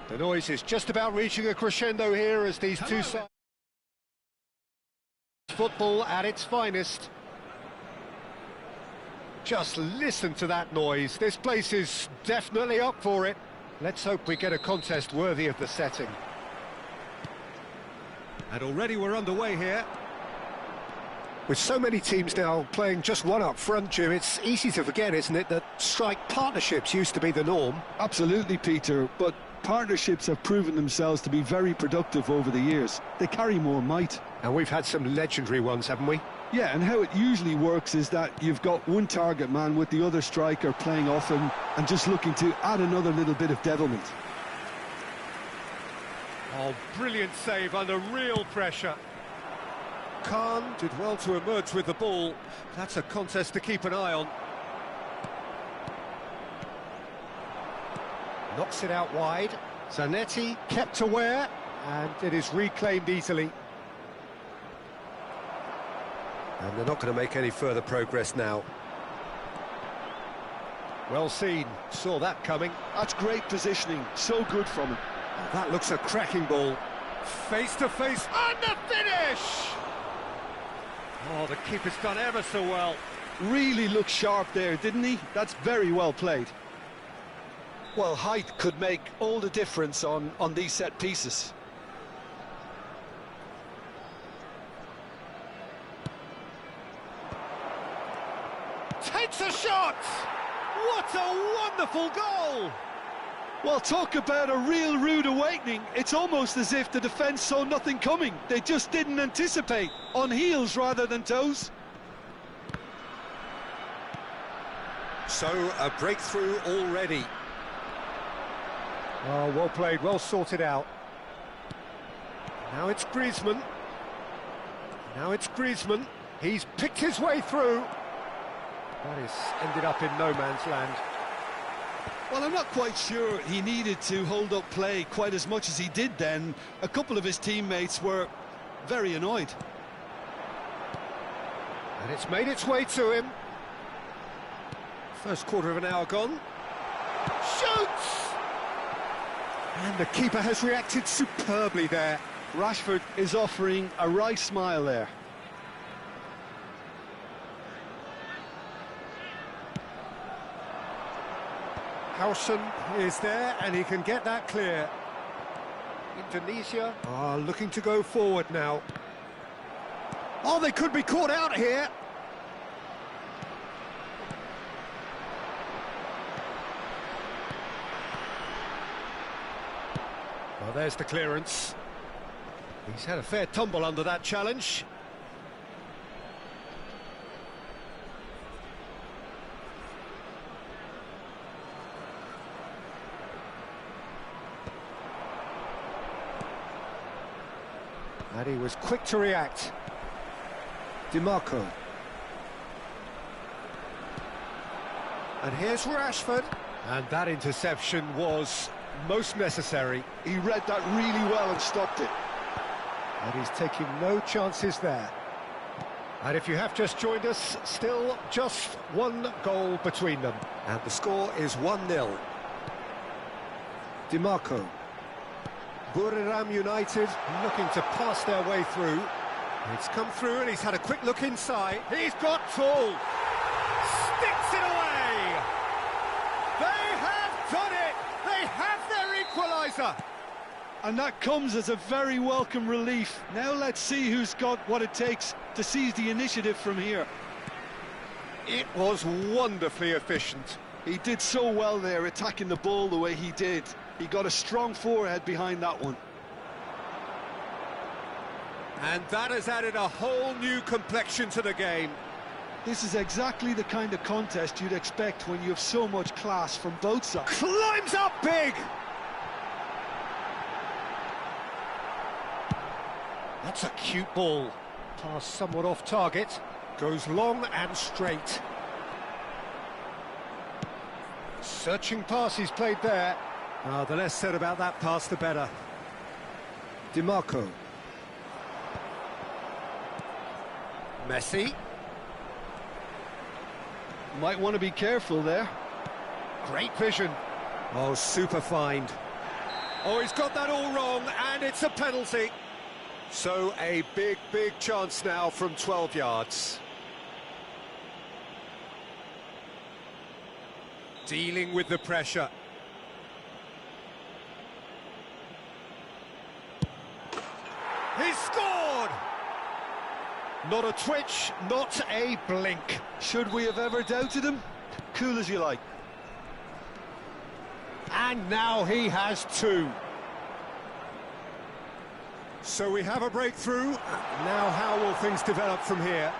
The noise is just about reaching a crescendo here as these two sides... Football at its finest. Just listen to that noise. This place is definitely up for it. Let's hope we get a contest worthy of the setting. And already we're underway here. With so many teams now playing just one up front, Jim, it's easy to forget, isn't it, that strike partnerships used to be the norm? Absolutely, Peter, but partnerships have proven themselves to be very productive over the years. They carry more might. And we've had some legendary ones, haven't we? Yeah, and how it usually works is that you've got one target man with the other striker playing off him and just looking to add another little bit of devilment. Oh, brilliant save under real pressure. Khan did well to emerge with the ball. That's a contest to keep an eye on. Knocks it out wide. Zanetti kept aware, and it is reclaimed easily. And they're not going to make any further progress now. Well seen, saw that coming. That's great positioning, so good from him. Oh, that looks a cracking ball. Face to face, and the finish! Oh, the keeper's done ever so well. Really looked sharp there, didn't he? That's very well played. Well, height could make all the difference on these set pieces. Takes a shot! What a wonderful goal! Well, talk about a real rude awakening. It's almost as if the defence saw nothing coming. They just didn't anticipate. On heels rather than toes. So, a breakthrough already. Oh, well played, well sorted out. Now it's Griezmann. Now it's Griezmann. He's picked his way through. That is ended up in no man's land. Well, I'm not quite sure he needed to hold up play quite as much as he did then. A couple of his teammates were very annoyed. And it's made its way to him. First quarter of an hour gone. Shoots! And the keeper has reacted superbly there. Rashford is offering a right smile there. Howson is there, and he can get that clear. Indonesia are looking to go forward now. Oh, they could be caught out here. Well, there's the clearance. He's had a fair tumble under that challenge. And he was quick to react. DiMarco. And here's Rashford. And that interception was most necessary. He read that really well and stopped it. And he's taking no chances there. And if you have just joined us, still just one goal between them. And the score is 1-0. DiMarco. Buriram United looking to pass their way through. It's come through and he's had a quick look inside. He's got tall. Sticks it away. They have done it. They have their equaliser. And that comes as a very welcome relief. Now let's see who's got what it takes to seize the initiative from here. It was wonderfully efficient. He did so well there, attacking the ball the way he did. He got a strong forehead behind that one. And that has added a whole new complexion to the game. This is exactly the kind of contest you'd expect when you have so much class from both sides. Climbs up big! That's a cute ball. Pass somewhat off target. Goes long and straight. Searching pass he's played there. The less said about that pass, the better. DiMarco. Messi. Might want to be careful there. Great vision. Oh, super find. Oh, he's got that all wrong, and it's a penalty. So a big, big chance now from 12 yards. Dealing with the pressure. He's scored! Not a twitch, not a blink. Should we have ever doubted him? Cool as you like. And now he has two. So we have a breakthrough. Now how will things develop from here?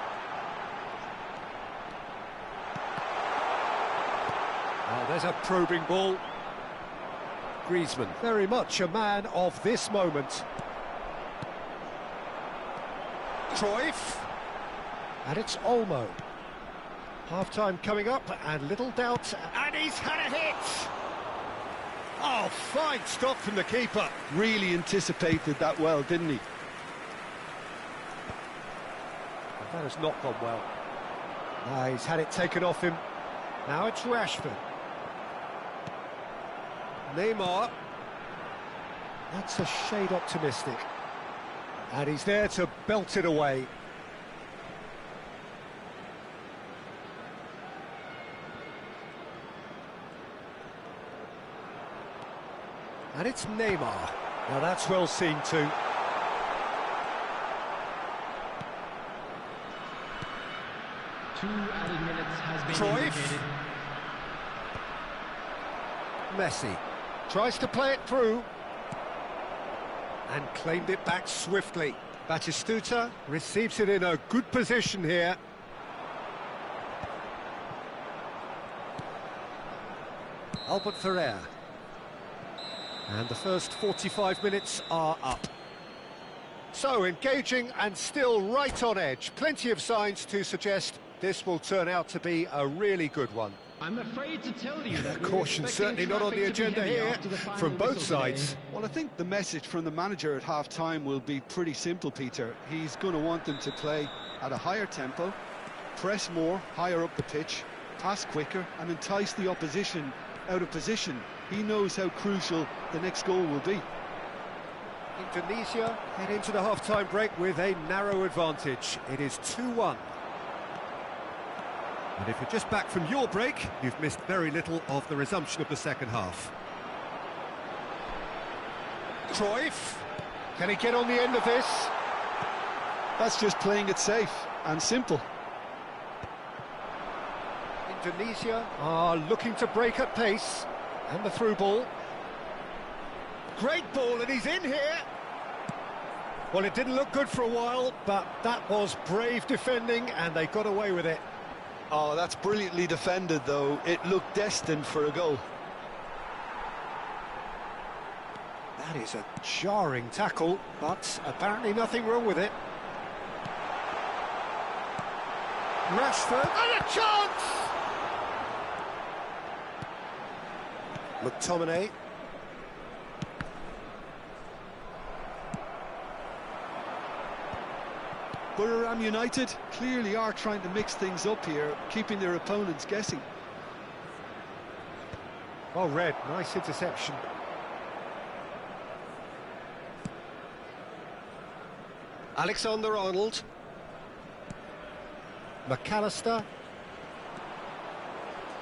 Oh, there's a probing ball. Griezmann, very much a man of this moment. Cruyff. And it's Olmo. Half-time coming up, and little doubt, and he's had a hit! Oh, fine stop from the keeper. Really anticipated that well, didn't he? That has not gone well. He's had it taken off him. Now it's Rashford. Neymar. That's a shade optimistic. And he's there to belt it away. And it's Neymar. Now that's well seen too. Two added minutes has been Cruyff. indicated. Messi tries to play it through. And claimed it back swiftly. Batistuta receives it in a good position here. Albert Ferrer. And the first 45 minutes are up. So, engaging and still right on edge. Plenty of signs to suggest this will turn out to be a really good one. I'm afraid to tell you that Caution certainly not on the agenda here from both sides. Well, I think the message from the manager at half-time will be pretty simple, Peter. He's going to want them to play at a higher tempo, press more, higher up the pitch, pass quicker, and entice the opposition out of position. He knows how crucial the next goal will be. Indonesia head into the half-time break with a narrow advantage. It is 2-1. And if you're just back from your break, you've missed very little of the resumption of the second half. Cruyff, can he get on the end of this? That's just playing it safe and simple. Indonesia are looking to break at pace. And the through ball. Great ball, and he's in here. Well, it didn't look good for a while, but that was brave defending, and they got away with it. Oh, that's brilliantly defended, though. It looked destined for a goal. That is a jarring tackle, but apparently nothing wrong with it. Rashford, and a chance! McTominay. Bareng United clearly are trying to mix things up here, keeping their opponents guessing. Oh, Red, nice interception. Alexander-Arnold. McAllister.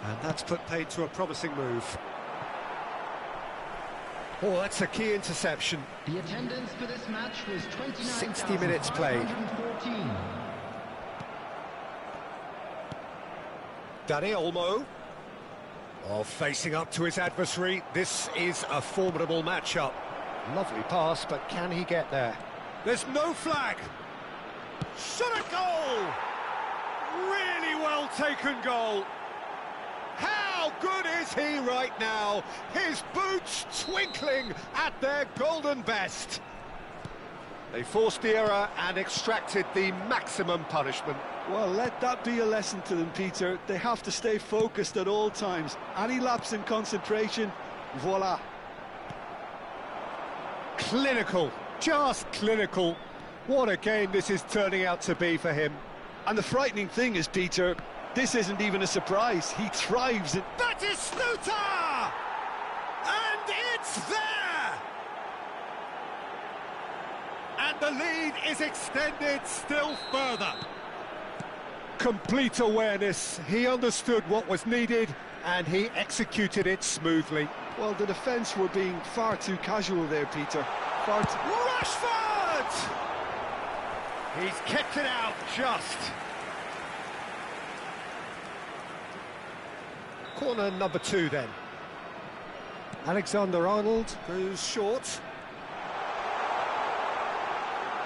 And that's put paid to a promising move. Oh, that's a key interception. The attendance for this match was 60 minutes played. 29,514. Dari Olmo. Oh, facing up to his adversary. This is a formidable matchup. Lovely pass, but can he get there? There's no flag. Shot a goal! Really well taken goal. How good is he right now? His boots twinkling at their golden best. They forced the error and extracted the maximum punishment. Well, let that be a lesson to them, Peter. They have to stay focused at all times. Any lapse in concentration, voila. Clinical, just clinical. What a game this is turning out to be for him. And the frightening thing is, Peter, this isn't even a surprise. He thrives in... Batistuta! And it's there! And the lead is extended still further. Complete awareness. He understood what was needed and he executed it smoothly. Well, the defence were being far too casual there, Peter. Far too... Rashford! He's kept it out just. Corner number 2 then. Alexander-Arnold goes short.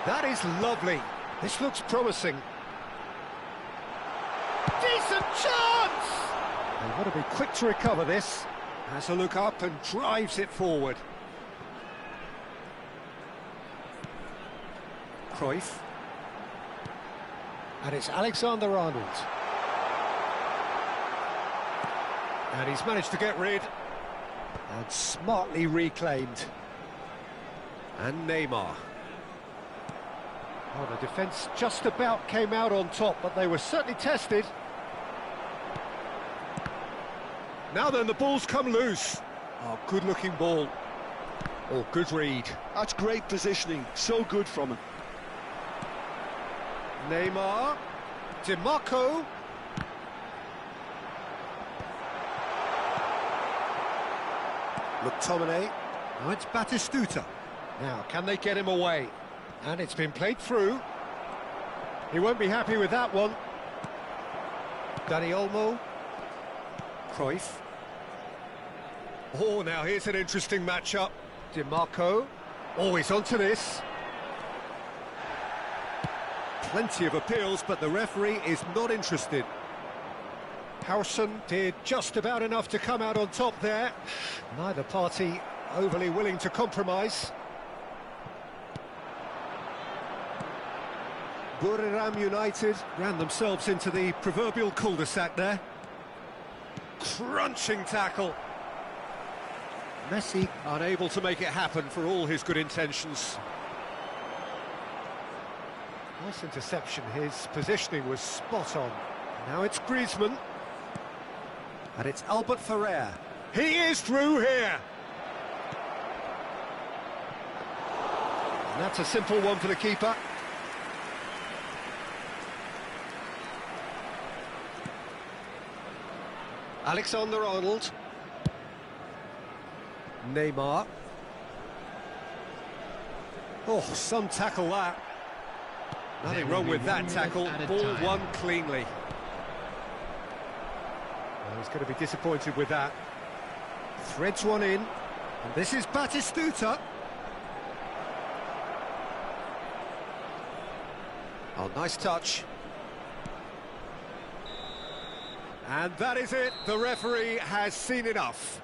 That is lovely. This looks promising. Decent chance! They've got to be quick to recover this. Has a look up and drives it forward. Cruyff. And it's Alexander-Arnold. And he's managed to get rid. And smartly reclaimed. And Neymar. Oh, the defence just about came out on top, but they were certainly tested. Now then, the ball's come loose. Oh, good-looking ball. Oh, good read. That's great positioning. So good from him. Neymar. DiMarco. McTominay. Now it's Batistuta. Now, can they get him away? And it's been played through. He won't be happy with that one. Dani Olmo. Cruyff. Oh, now here's an interesting matchup. DiMarco. Always onto this. Plenty of appeals, but the referee is not interested. Harrison did just about enough to come out on top there. Neither party overly willing to compromise. Buriram United ran themselves into the proverbial cul-de-sac there. Crunching tackle. Messi unable to make it happen for all his good intentions. Nice interception, his positioning was spot on. Now it's Griezmann. And it's Albert Ferrer. He is through here! And that's a simple one for the keeper. Alexander-Arnold. Neymar. Oh, some tackle that. Nothing wrong with that tackle. Ball won cleanly. Well, he's going to be disappointed with that. Threads one in. And this is Batistuta. Oh, nice touch. And that is it. The referee has seen enough.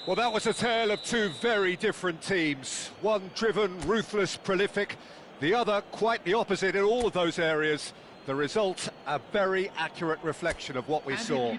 Well, that was a tale of two very different teams. One driven, ruthless, prolific. The other quite the opposite in all of those areas. The result, a very accurate reflection of what we saw.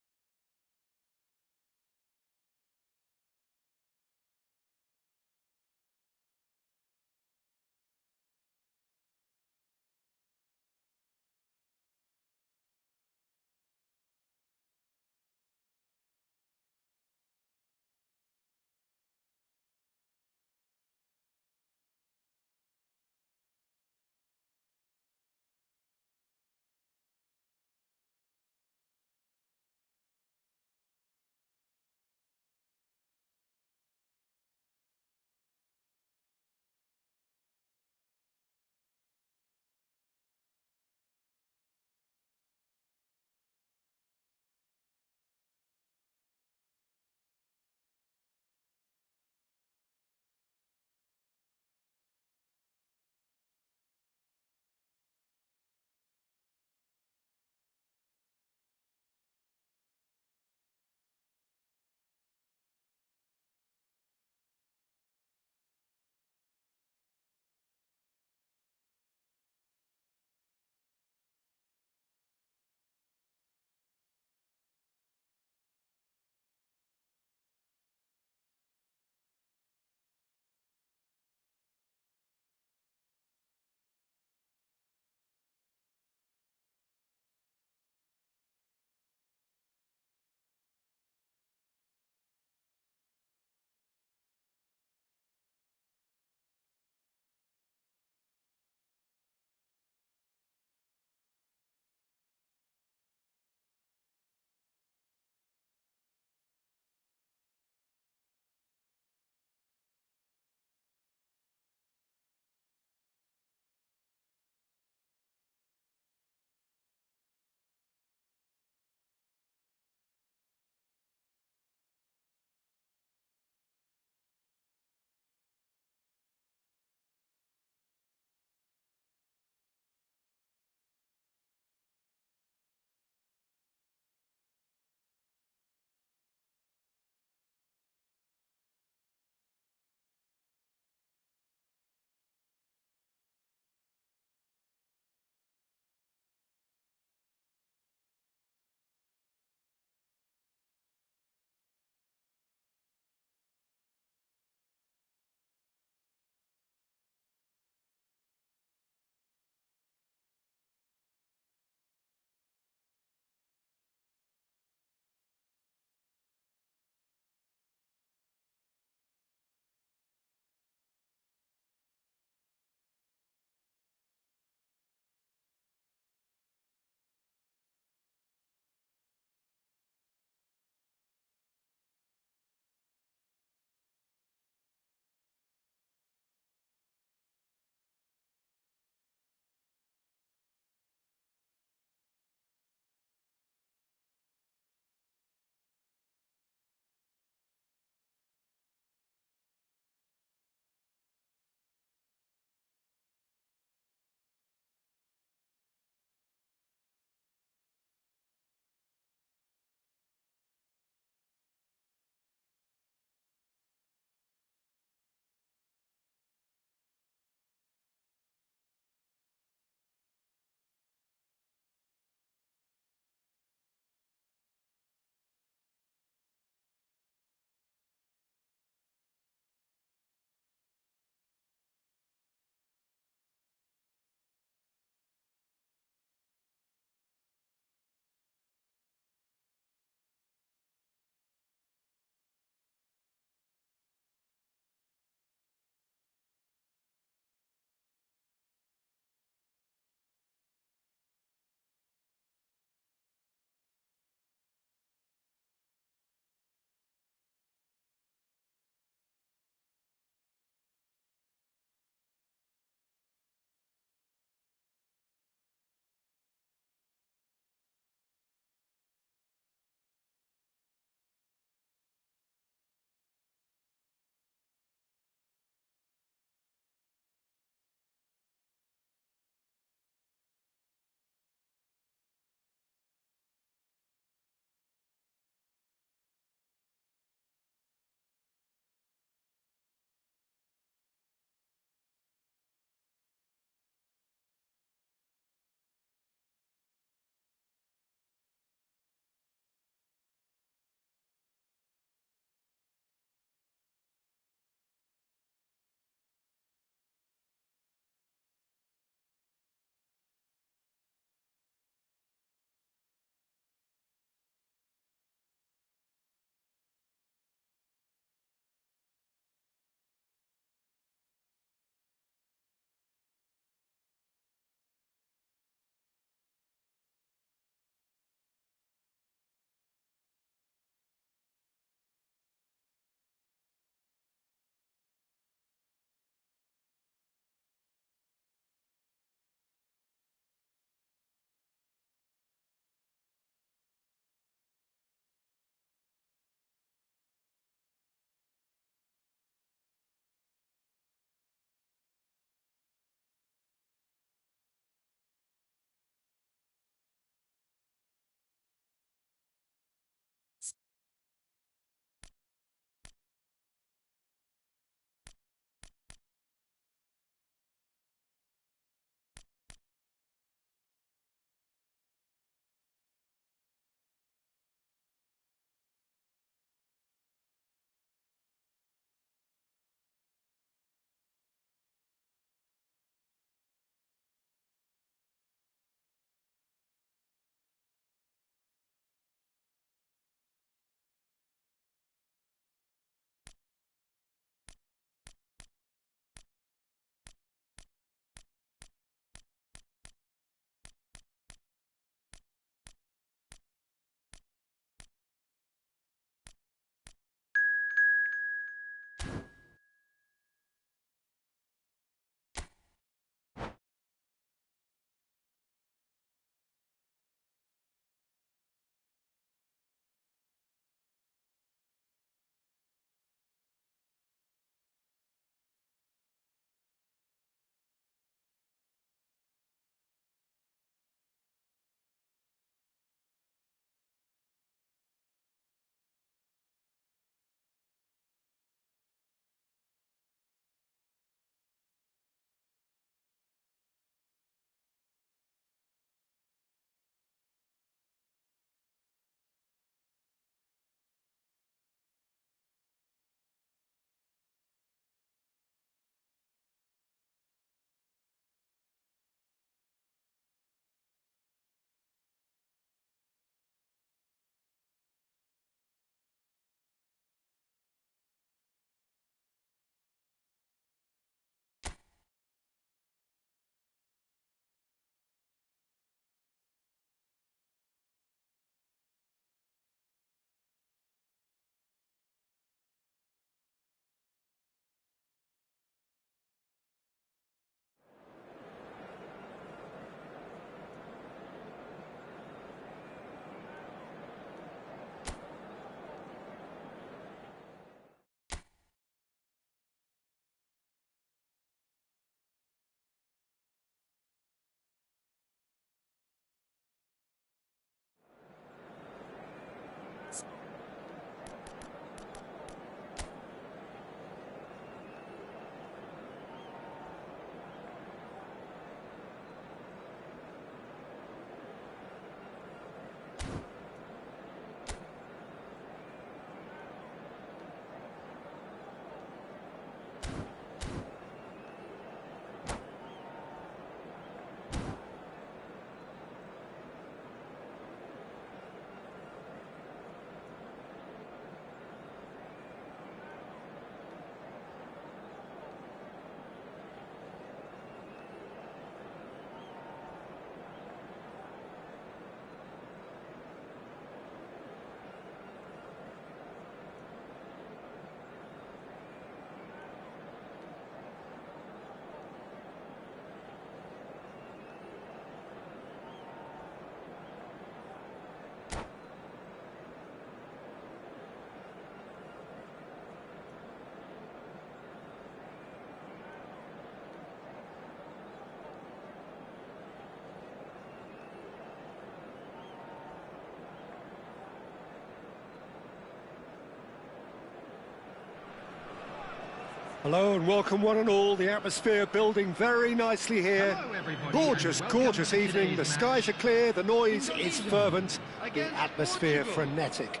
Hello and welcome one and all. The atmosphere building very nicely here. Hello, everybody, Gorgeous, and welcome gorgeous to evening. The today's skies are match. clear, the noise is England fervent, the against atmosphere Portugal. frenetic.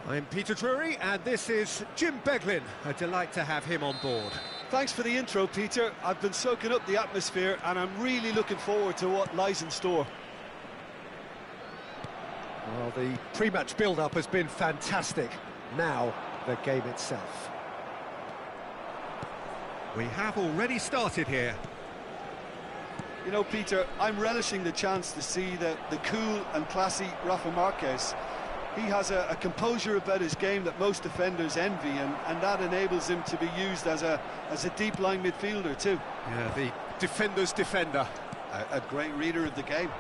I'm Peter Drury and this is Jim Beglin. A delight to have him on board. Thanks for the intro, Peter. I've been soaking up the atmosphere and I'm really looking forward to what lies in store. Well, the pre-match build-up has been fantastic. Now, the game itself. We have already started here. You know, Peter, I'm relishing the chance to see the cool and classy Rafa Marquez. He has a composure about his game that most defenders envy, and that enables him to be used as a deep line midfielder too. Yeah, the defender's defender. A great reader of the game.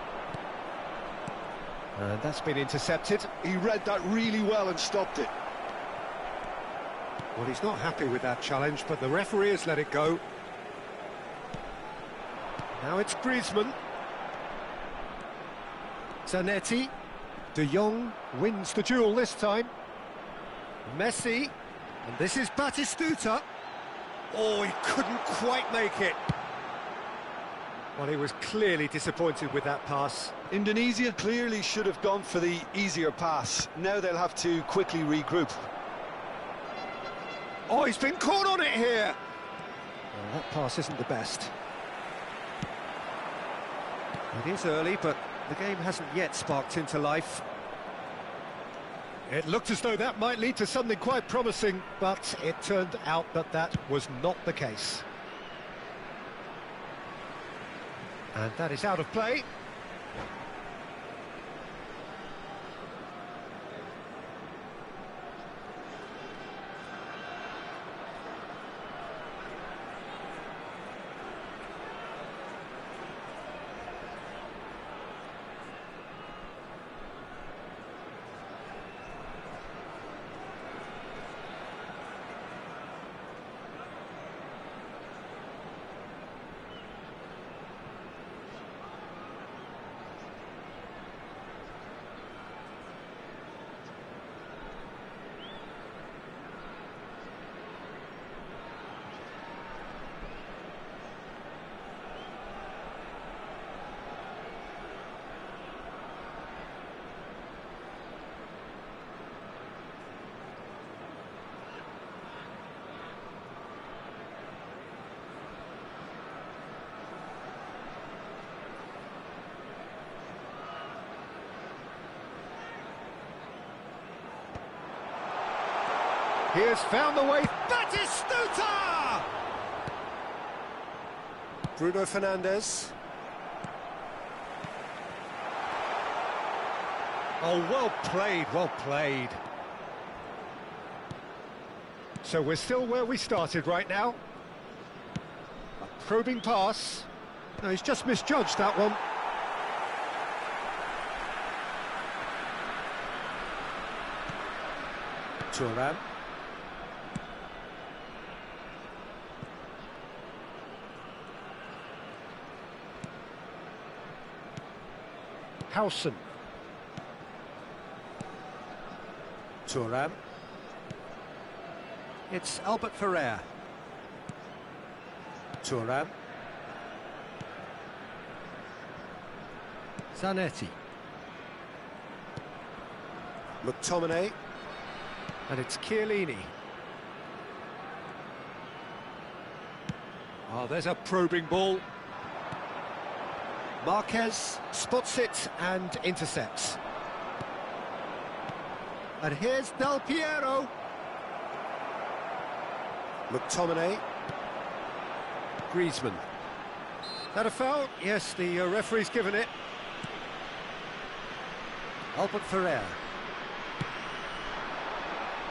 And that's been intercepted. He read that really well and stopped it. Well, he's not happy with that challenge, but the referee has let it go. Now it's Griezmann. Zanetti. De Jong wins the duel this time. Messi. And this is Batistuta. Oh, he couldn't quite make it. Well, he was clearly disappointed with that pass. Indonesia clearly should have gone for the easier pass. Now they'll have to quickly regroup. Oh, he's been caught on it here. Well, that pass isn't the best. It is early, but the game hasn't yet sparked into life. It looked as though that might lead to something quite promising, but it turned out that that was not the case. And that is out of play. He has found the way. Batistuta! Bruno Fernandes. Oh, well played, well played. So we're still where we started right now. A probing pass. No, he's just misjudged that one. Thuram. Howson. Thuram. It's Albert Ferrer. Thuram. Zanetti. McTominay. And it's Chiellini. Oh, there's a probing ball. Marquez spots it and intercepts. And here's Del Piero. McTominay. Griezmann. That a foul? Yes, the referee's given it. Albert Ferrer.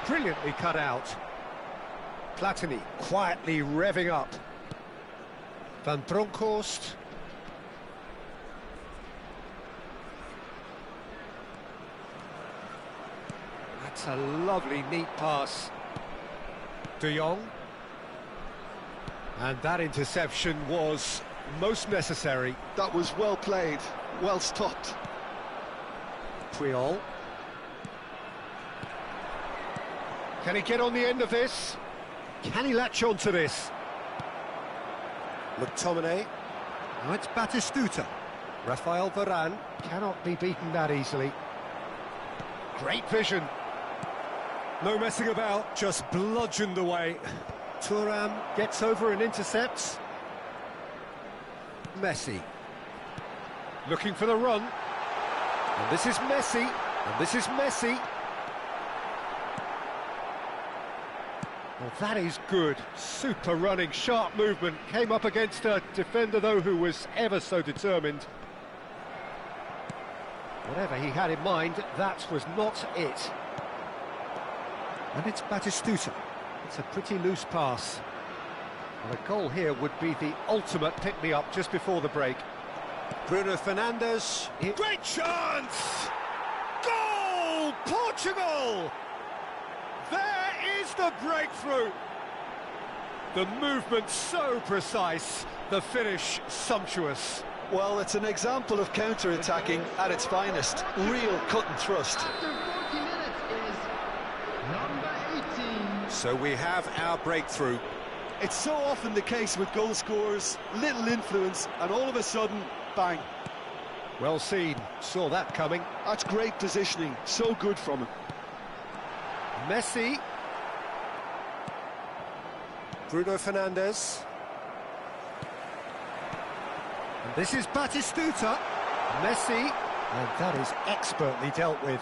Brilliantly cut out. Platini quietly revving up. Van Bronckhorst. That's a lovely, neat pass. De Jong. And that interception was most necessary. That was well played, well stopped. Puyol. Can he get on the end of this? Can he latch on to this? McTominay. Now it's Batistuta. Rafael Varane cannot be beaten that easily. Great vision. No messing about, just bludgeoned away. Thuram gets over and intercepts. Messi. Looking for the run. And this is Messi. And this is Messi. Well, that is good. Super running, sharp movement. Came up against a defender, though, who was ever so determined. Whatever he had in mind, that was not it. And it's Batistuta. It's a pretty loose pass. And a goal here would be the ultimate pick-me-up just before the break. Bruno Fernandes. Great chance! Goal! Portugal! There is the breakthrough. The movement so precise, the finish sumptuous. Well, it's an example of counter-attacking at its finest. Real cut and thrust. After 40 minutes is number 18. So we have our breakthrough. It's so often the case with goal scorers, little influence, and all of a sudden, bang. Well seen, saw that coming. That's great positioning, so good from him. Messi. Bruno Fernandes. And this is Batistuta. Messi. And that is expertly dealt with.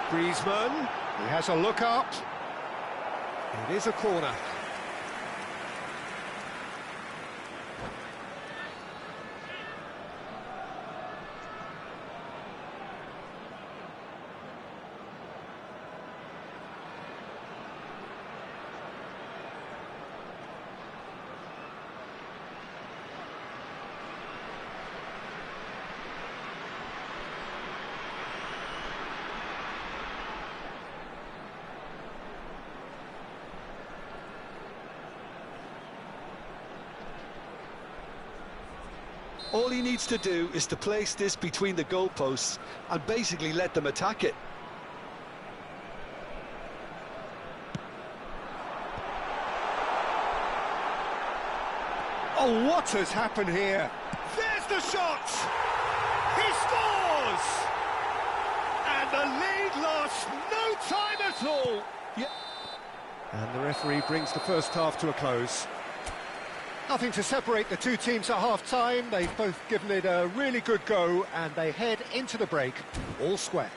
Griezmann. He has a look up. It is a corner. All he needs to do is to place this between the goalposts and basically let them attack it. Oh, what has happened here? There's the shot! He scores! And the lead lasts no time at all! Yeah. And the referee brings the first half to a close. Nothing to separate the two teams at half-time. They've both given it a really good go, and they head into the break all square.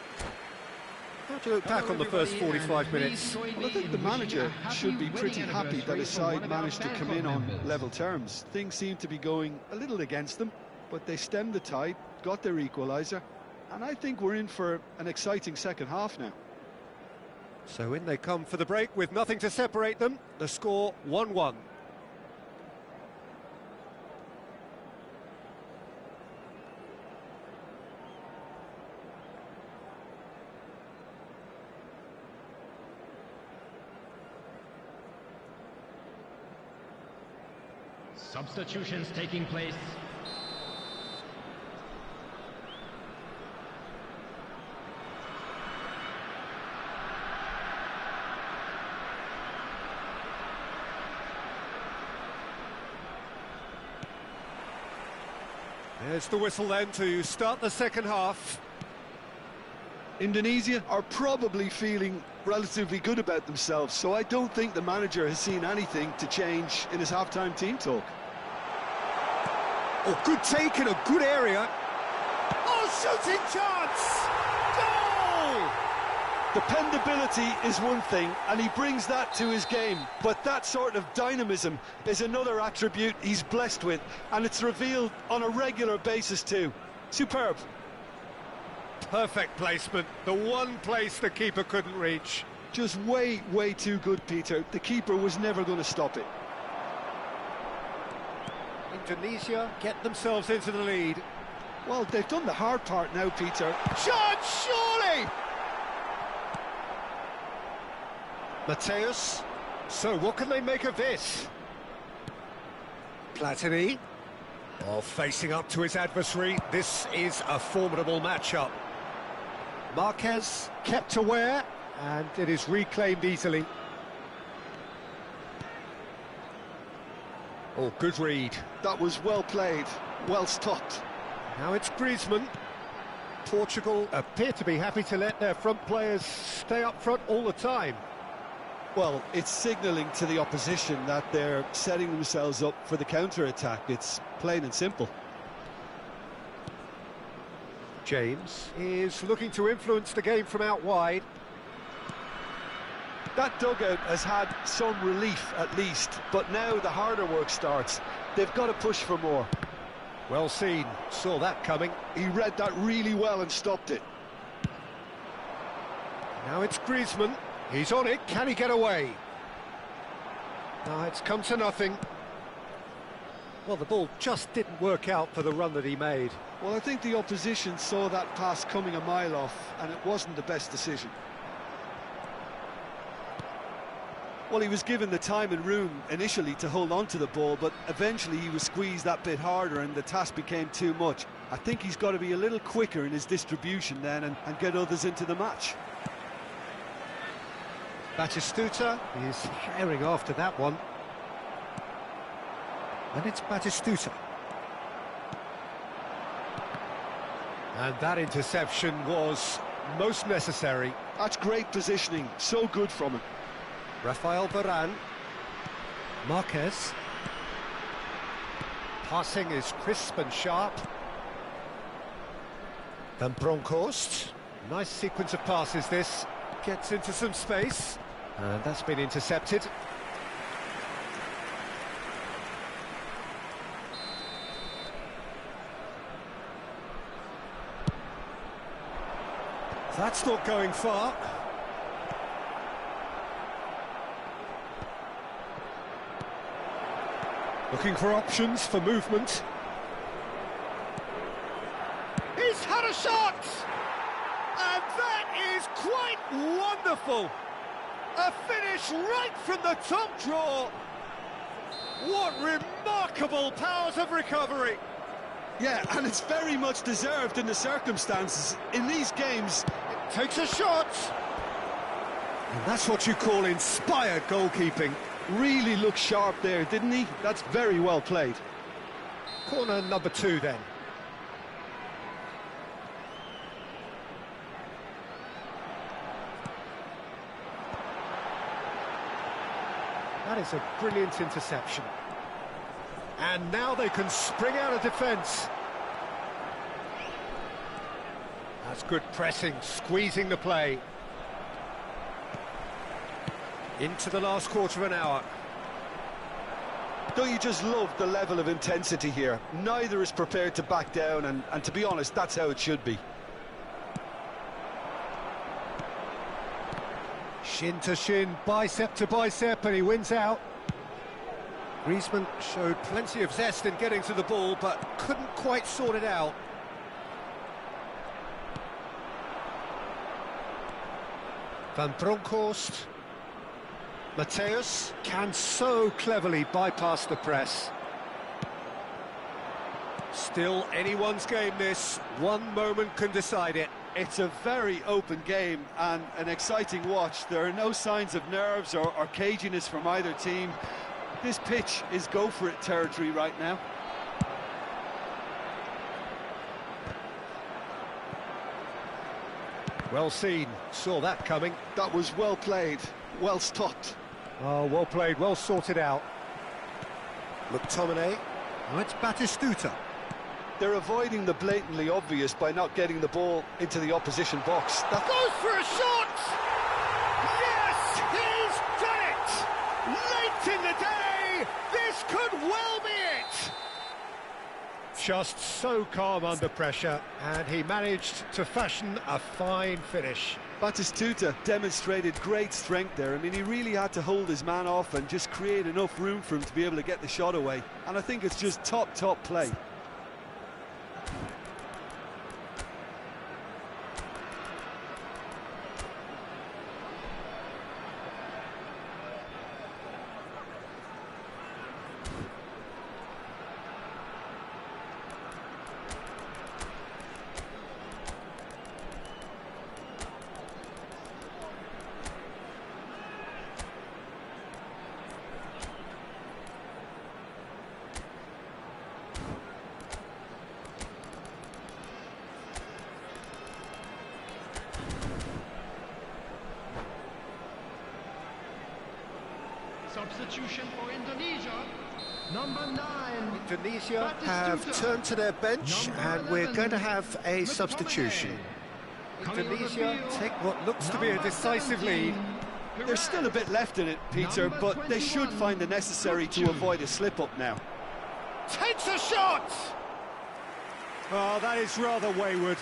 How do you look back on the first 45 minutes? Well, I think the manager should be pretty happy that his side managed to come in on level terms. Things seem to be going a little against them, but they stemmed the tide, got their equaliser, and I think we're in for an exciting second half now. So in they come for the break with nothing to separate them. The score 1-1. Substitutions taking place. There's the whistle then to start the second half. Indonesia are probably feeling relatively good about themselves, so I don't think the manager has seen anything to change in his half-time team talk. Oh, good take in a good area. Oh, shooting chance! Goal! Dependability is one thing, and he brings that to his game, but that sort of dynamism is another attribute he's blessed with, and it's revealed on a regular basis too. Superb. Perfect placement, the one place the keeper couldn't reach. Just way too good, Peter. The keeper was never going to stop it. Indonesia get themselves into the lead. Well, they've done the hard part now, Peter. Chance, surely! Mateus. So, what can they make of this? Platini. Oh, facing up to his adversary. This is a formidable matchup. Marquez kept aware, and it is reclaimed easily. Oh, good read. That was well played, well stopped. Now it's Griezmann. Portugal appear to be happy to let their front players stay up front all the time. Well, it's signalling to the opposition that they're setting themselves up for the counter-attack. It's plain and simple. James is looking to influence the game from out wide. That dugout has had some relief at least, but now the harder work starts. They've got to push for more. Well seen, saw that coming. He read that really well and stopped it. Now it's Griezmann. He's on it, can he get away? No, it's come to nothing. Well, the ball just didn't work out for the run that he made. Well, I think the opposition saw that pass coming a mile off, and it wasn't the best decision. Well, he was given the time and room initially to hold on to the ball, but eventually he was squeezed that bit harder and the task became too much. I think he's got to be a little quicker in his distribution then and get others into the match. Batistuta is herring after that one. And it's Batistuta. And that interception was most necessary. That's great positioning, so good from him. Rafael Varane. Marquez. Passing is crisp and sharp. Van Bronckhorst. Nice sequence of passes this. Gets into some space. And that's been intercepted. That's not going far. Looking for options for movement. He's had a shot! And that is quite wonderful! A finish right from the top draw! What remarkable powers of recovery! Yeah, and it's very much deserved in the circumstances. In these games, it takes a shot! And that's what you call inspired goalkeeping. Really looked sharp there, didn't he? That's very well played. Corner number 2 then. That is a brilliant interception. And now they can spring out of defence. That's good pressing, squeezing the play. Into the last quarter of an hour. Don't you just love the level of intensity here? Neither is prepared to back down, and to be honest, that's how it should be. Shin to shin, bicep to bicep, and he wins out. Griezmann showed plenty of zest in getting to the ball, but couldn't quite sort it out. Van Bronckhorst. Mateus can so cleverly bypass the press. Still anyone's game this, one moment can decide it. It's a very open game and an exciting watch. There are no signs of nerves or caginess from either team. This pitch is go-for-it territory right now. Well seen, saw that coming. That was well played, well stopped. Oh, well played, well sorted out. McTominay. Oh, it's Batistuta. They're avoiding the blatantly obvious by not getting the ball into the opposition box. That goes for a shot! Yes, he's done it! Late in the day, this could well be it! Just so calm under pressure, and he managed to fashion a fine finish. Batistuta demonstrated great strength there. I mean, he really had to hold his man off and just create enough room for him to be able to get the shot away. And I think it's just top play. Substitution for Indonesia. Number 9. Indonesia have turned to their bench, and we're going to have a substitution. Indonesia take what looks to be a decisive lead. There's still a bit left in it, Peter, but they should find the necessary to avoid a slip-up now. Takes a shot! Oh, that is rather wayward.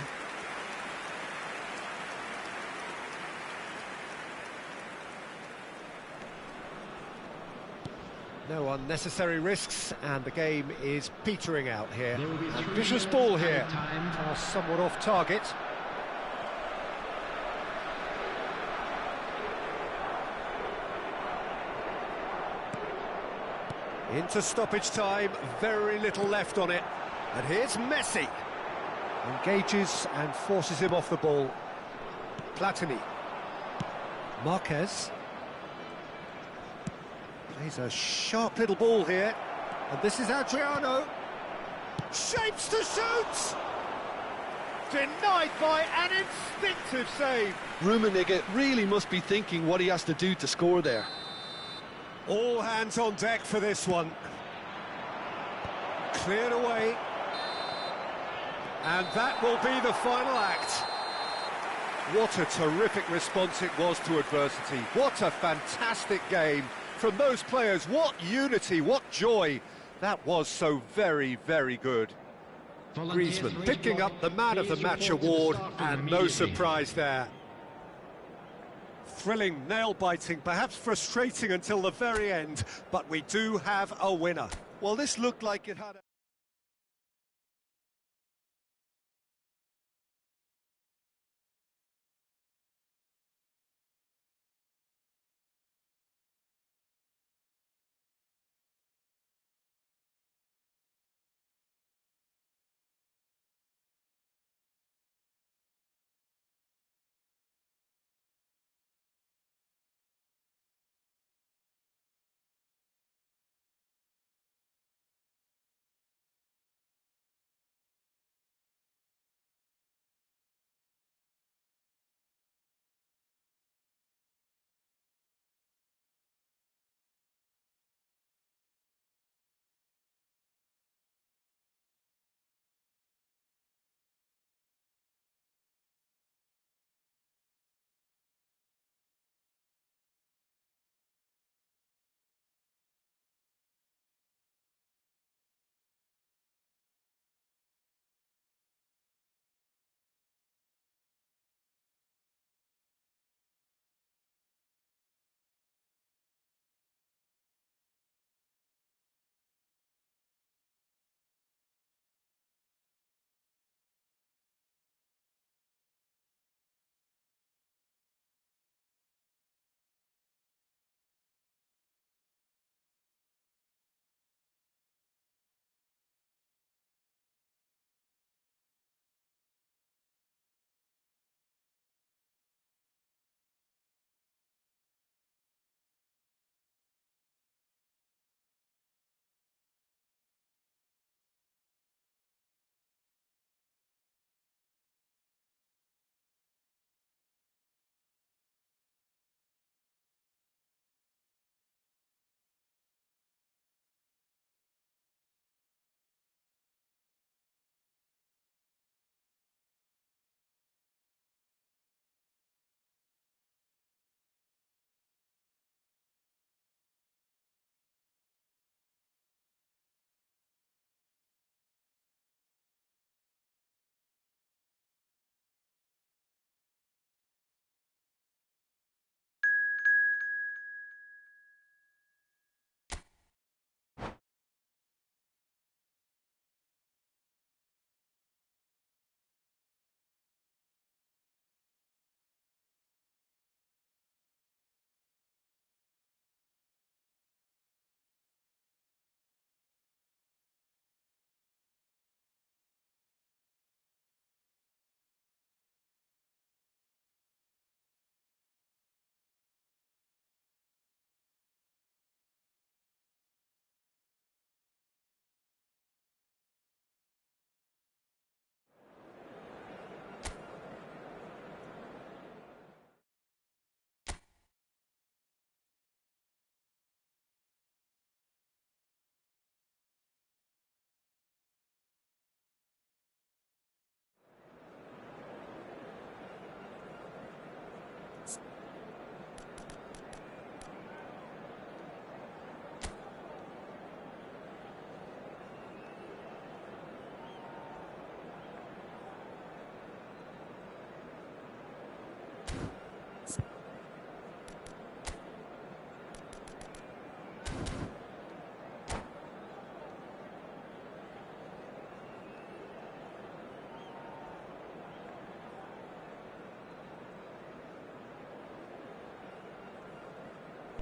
No unnecessary risks, and the game is petering out here. Ambitious ball here. Somewhat off target. Into stoppage time, very little left on it. And here's Messi. Engages and forces him off the ball. Platini. Marquez. Plays a sharp little ball here. And this is Adriano. Shapes to shoot! Denied by an instinctive save. Rummenigge really must be thinking what he has to do to score there. All hands on deck for this one. Cleared away. And that will be the final act. What a terrific response it was to adversity. What a fantastic game from those players. What unity, what joy. That was so very, very good. Griezmann picking up the Man of the Match award, and no surprise there. Thrilling, nail-biting, perhaps frustrating until the very end, but we do have a winner. Well, this looked like it had a...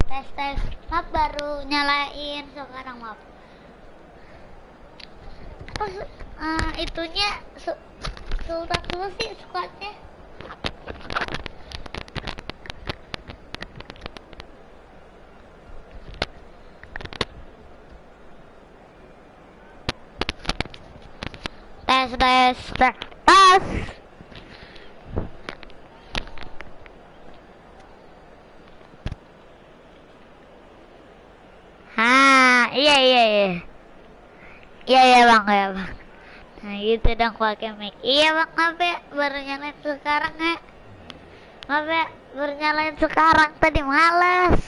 Tes. Maaf, baru nyalain sekarang, maaf. Itunya Sultan dulu sih squadnya. Tes. Iya bang, ya bang. Nah gitu dong pakai mic. Iya bang, maaf ya, baru nyalain sekarang ya. Maaf ya, baru nyalain sekarang, tadi males.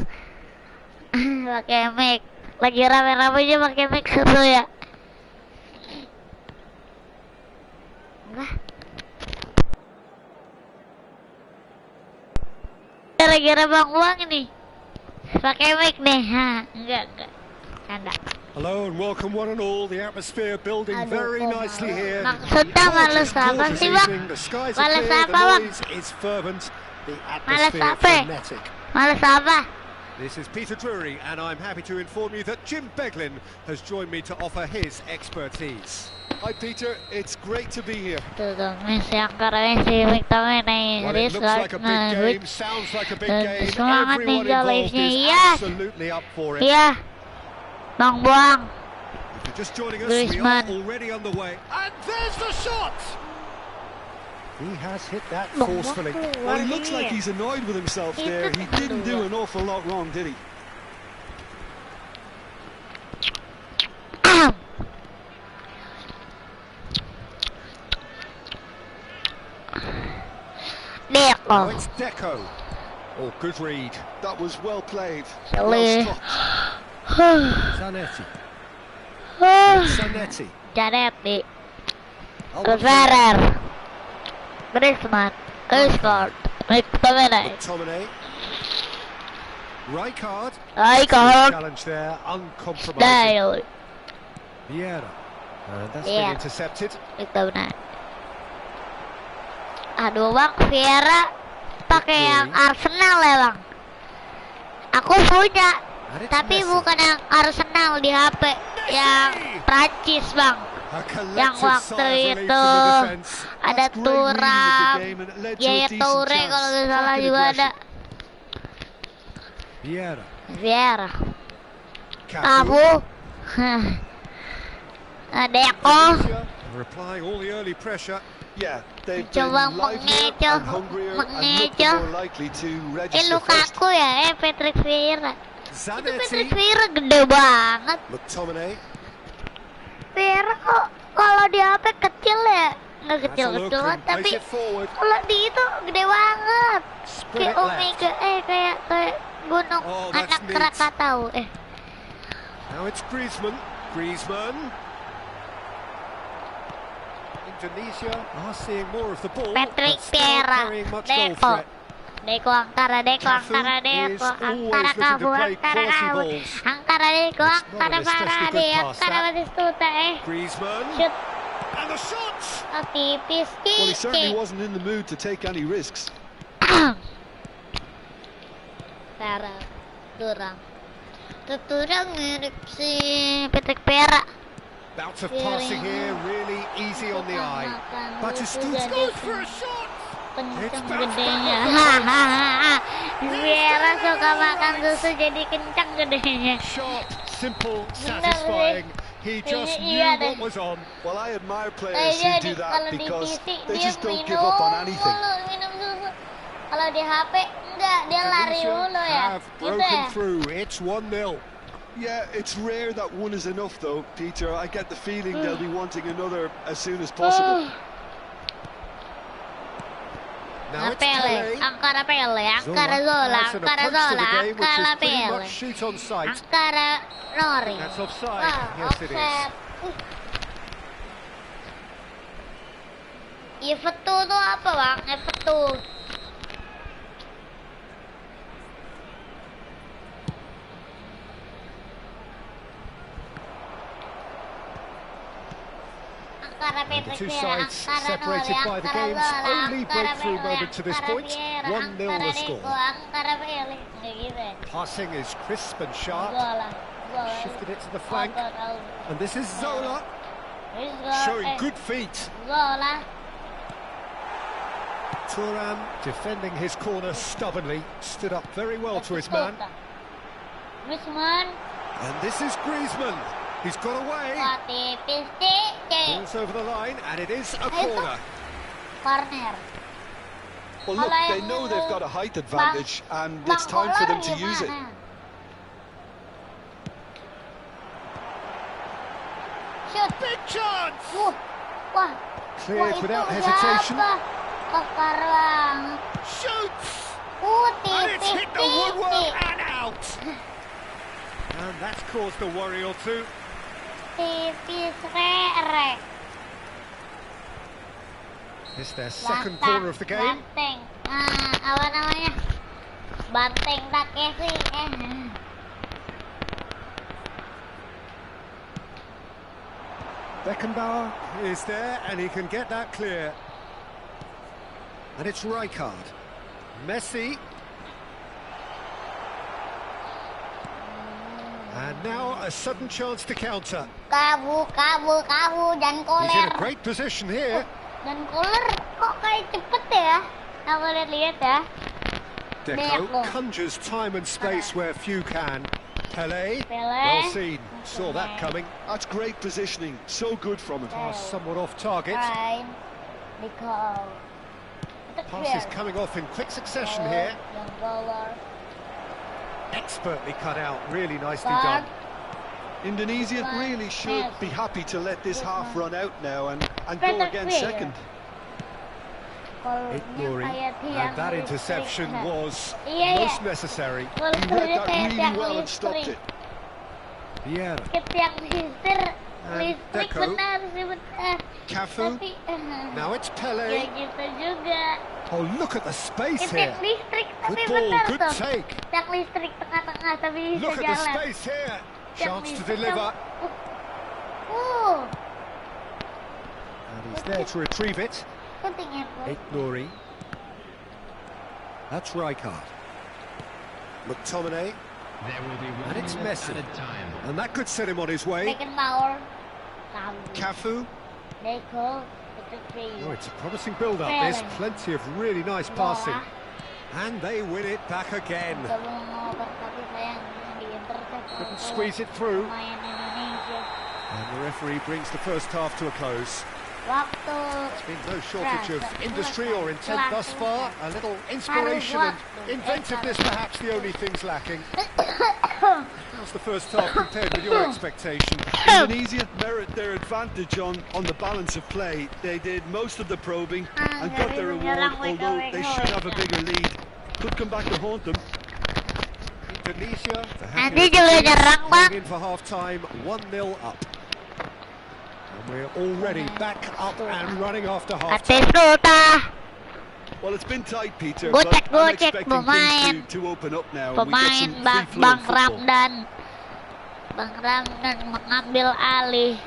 Pakai mic. Lagi rame-rame aja pakai mic seru ya. Enggak. Gara-gara bang uang nih. Pakai mic nih. Enggak. Canda. Hello and welcome one and all. The atmosphere building very nicely here. Maksudnya males apa sih bang? Males apa bang? Males apa? Males apa? This is Peter Drury and I'm happy to inform you that Jim Beglin has joined me to offer his expertise. Hi Peter, it's great to be here. Tuh dong, yang karena si temen nih, Well, it looks like a big game, sounds like a big game. Semangat Everyone ninja involved live-nya, is iya. absolutely up for it. Iya, Bang Buang. If you're just joining us, we are already underway. And there's the shot! He has hit that forcefully. Well, he looks like he's annoyed with himself there. He didn't do an awful lot wrong, did he? Now it's Deco. Oh, good read. That was well played. Silly. Well stopped. Zanetti. Janetti. Ferrer. Griezmann. Griezmann. McTominay. McTominay. Rijkaard. Challenge there, uncompromising. Dari. Vieira. That's been intercepted. McTominay. Aduh bang, Vieira pakai yang Arsenal ya bang. Aku punya, tapi bukan yang Arsenal di HP, yang Prancis bang. Yang waktu itu ada Turam, Yaya Toure kalau nggak salah juga ada. Vieira. Kamu. Deco. Replying all the early pressure. Yeah, they've been Coba livelier and hungrier and looked more likely to register first. Lukaku ya, Patrick Vieira. Itu Patrick Zanetti. Vieira gede banget. McTominay. Vieira kok kalau di HP kecil ya? Nggak kecil-kecil banget, tapi Place it forward. kalau di itu gede banget. Spin Kayak it Omega, kayak gunung Oh, that's anak neat. Krakatau. Now it's Griezmann. Indonesia are seeing more of the ball. Patrick but still Vieira. carrying much goal Deco. threat. Deko angkara, Deko angkara, Deko angkara kamu, angkara kamu, angkara Deko angkara parade, angkara Batistuta Griezmann. Shoot. And the shot! Oh, tipis, Well, he certainly kiki. wasn't in the mood to take any risks. Tara, turang mirip si Patrick Vieira. Bouts of passing here, really easy on the eye. Batistuta goes for a shot! Kenceng gedenya. Hahaha. Vieira suka makan susu jadi kencang gedenya. Sharp, simple, satisfying. He just knew what was on. Well, I admire players who do that because they just don't give up on anything. Minum susu. Kalau di HP enggak, dia lari dulu ya. Have Gitu broken ya. through. It's 1-0. Yeah, it's rare that one is enough though, Peter. I get the feeling they'll be wanting another as soon as possible. Now it's Pele, angkara Pele, angkara Zola, has an angkara approach to Zola, the game which angkara is pretty Pele, much shoot on sight. angkara Nori. That's offside. Wah, Yes, it is. offset. Efootball tuh apa bang? Efootball. And the two sides separated by the game's only breakthrough moment to this point. 1-0 the score. Passing is crisp and sharp. Shifted it to the flank. And this is Zola, showing good feet. Thuram defending his corner stubbornly, stood up very well to his man. And this is Griezmann. He's got away. Balls over the line, and it is a corner. Well, look, they know they've got a height advantage, and it's time for them to use it. Big chance! Cleared without hesitation. Shoots! And it's hit the woodwork and out! And that's caused a worry or two. It's their second corner of the game. Beckenbauer is there, and he can get that clear. And it's Rijkaard. Messi. And now a sudden chance to counter. Kamu, jangan koler. He's in a great position here. Dan koler kok kayak cepet ya? Aku lihat ya. Deco conjures time and space where few can. Pele, well seen, saw that coming. That's great positioning, so good from him. Pass somewhat off target. Pass is coming off in quick succession here. Expertly cut out, really nicely done. Indonesia really should be happy to let this half run out now and go again second. Ignoring, and that interception was most necessary. He read that really well and stopped it. Vieira. And Deco. Cafu. Now it's Pele. Oh, look at the space here. Good ball, good take. Look at the space here. Chance to deliver. And he's there to retrieve it. Ignori. That's Rijkaard. McTominay. And it's Messi. And that could set him on his way. Cafu. Oh, it's a promising build-up. There's plenty of really nice passing. And they win it back again. Couldn't squeeze it through. And the referee brings the first half to a close. There's been no shortage of industry or intent thus far. A little inspiration and inventiveness, perhaps the only things lacking. How's the first half compared with your expectation? Indonesia merit their advantage on the balance of play. They did most of the probing and got their reward, although they should have a bigger lead. Could come back to haunt them. Indonesia, Bang. in for half-time, 1-0 up. And we're already back up and running after half-time. Well, it's been tight, Peter, but I'm expecting things to open up now. And we get some free-flowing football. Bang Ramdan mengambil alih.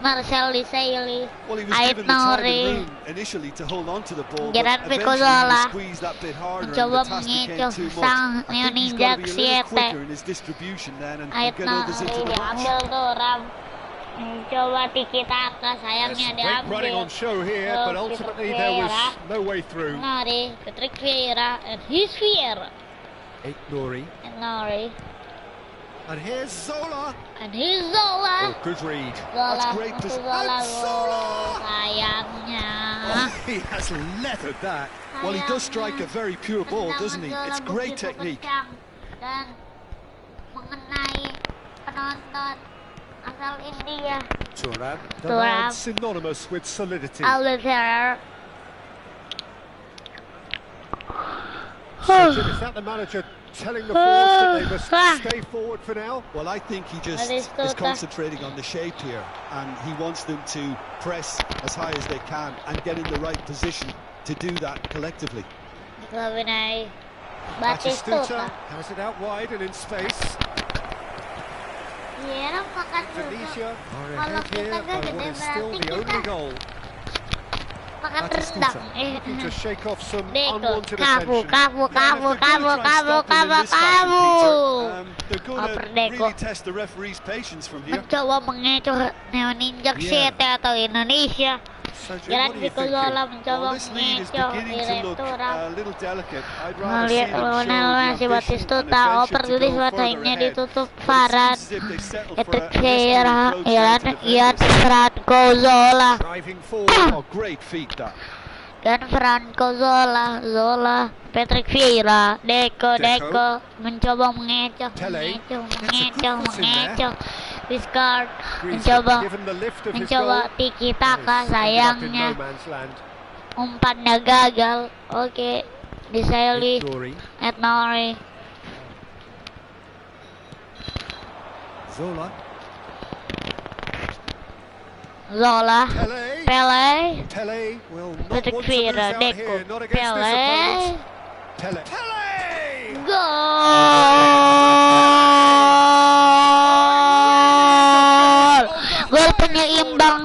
Marcel Desailly, well, he was given the time and room initially to hold on to the ball, but eventually he squeezed that bit harder and the task became too much. I think he's got to be a little quicker in his distribution then and get others into the match. Coba tiki-taka, sayangnya diambil. Great running on show here, but ultimately there was no way through. Patrick Vieira, and he's Vieira. Ignori. And here's Zola. Oh, good read. That's great position. And Zola! Sayangnya. Oh, he has leathered that. Well, he does strike a very pure ball, doesn't he? It's great technique. Dan mengenai penonton asal India. Thuram, the man synonymous with solidity. Alder. So, Jim, is that the manager telling the forwards that they must stay forward for now? Well, I think he just is concentrating on the shape here, and he wants them to press as high as they can and get in the right position to do that collectively. Batistuta has it out wide and in space. Viera makan dulu. Indonesia are Kalau ahead kita here by gede what is still berarti the only kita goal. makan Batistuta rendang. looking to shake off some Deko, unwanted kamu, attention. kamu, kamu, kamu, kamu, kamu, kamu. They're going Over to Deko. really test the referee's patience from here. Mencoba mengecoh Neoninjax atau Indonesia. Sergio, what Jalan are you Vico thinking? Zola mencoba Well, this lead is mengecoh beginning to look Direktura. a little delicate. I'd rather see Melihat them show Lionel the Messi, ambition and Batistuta, adventure opportunis to go further matanya ahead. ditutup But it Farad, seems as if they settle for Patrick a risky Vieira, approach down to Ian defenders. Franco Zola, Driving forward. Oh, great feat that. dan Franco Zola, Patrick Vieira, Deko, mencoba mengecoh, Pele. mengecoh, Discard, Griezmann, given the lift of his goal. mencoba tiki taka, Ended up in sayangnya no man's land. umpannya gagal. Oke, Diseli, Dory. Etnori, Zola. Zola, Pele. Pele, Pele will not Patrick want to lose Vieira, out Deko, here. Not against this Pele, opponent. Pele. gol, gol penyeimbang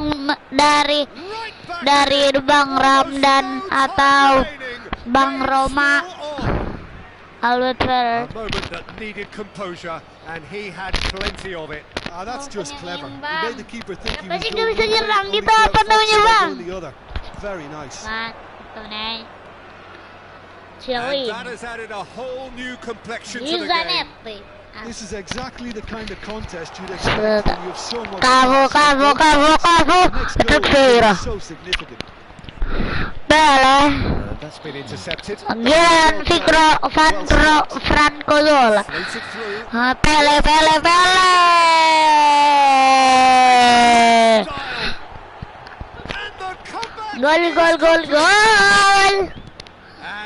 dari Bang Ramdan atau Bang Roma. Albert Ferrer. A moment that needed composure, and he had plenty of it. That's just clever. He made the keeper think he Kenapa was sih going nggak bisa one way, nyerang only gitu, to apa outfox namanya, him by Bang? going the other. Very nice. And that has added a whole new complexion to the game. This is exactly the kind of contest you'd expect when you have so much Kamu, Next Patrick goal Vieira, is so significant. Pele, That's been intercepted. Gian Franco Zola, Floated through. Pele, And the comeback. gol.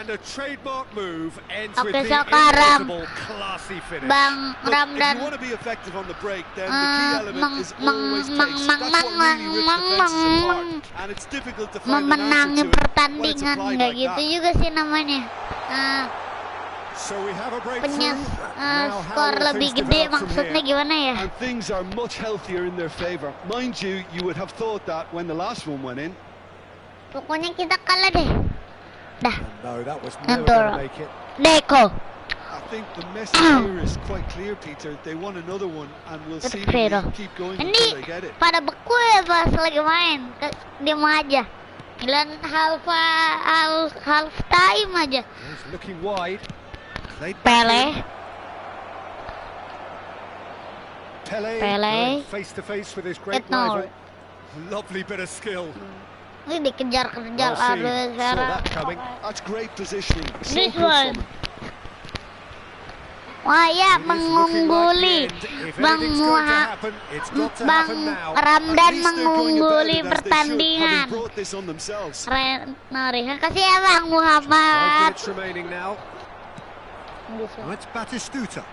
And a trademark move ends Oke, with the sekarang inimitable classy finish. Bang Look, if you Ramdan want to be effective on the break, then the key element is always pace. That's what really rips defenses apart. And it's difficult to find an memenangi answer to it when it's pertandingan, applied nggak like gitu that. juga sih namanya. So we have a breakthrough. Skor lebih gede maksudnya gimana ya? And things are much healthier in their favor. Mind you, you would have thought that when the last one went in. Pokoknya kita kalah deh. Dah, No, that was never going to make it. Deko, I think the message here is quite clear, Peter. They want another one, and we'll see Vieira. keep going until Ini they get it. pada beku ya pas lagi main, diam aja. Bilang half time aja. He's looking wide. Played back Pele, in. Pele going face to face with his great Etnol. rival. Lovely bit of skill. ini dikejar-kejar Well seen. Albert Saw Ferrer. that coming. That's great positioning. So This good one. from him. Wah ya, It is looking mengungguli like the end. If Bang anything's going to happen, it's got to Bang happen now. Ramdan At least they're going about mengungguli it as they should, pertandingan. having brought this on themselves. Renari, kasih ya Bang 5 Muhammad. minutes remaining now. Oh, it's Batistuta.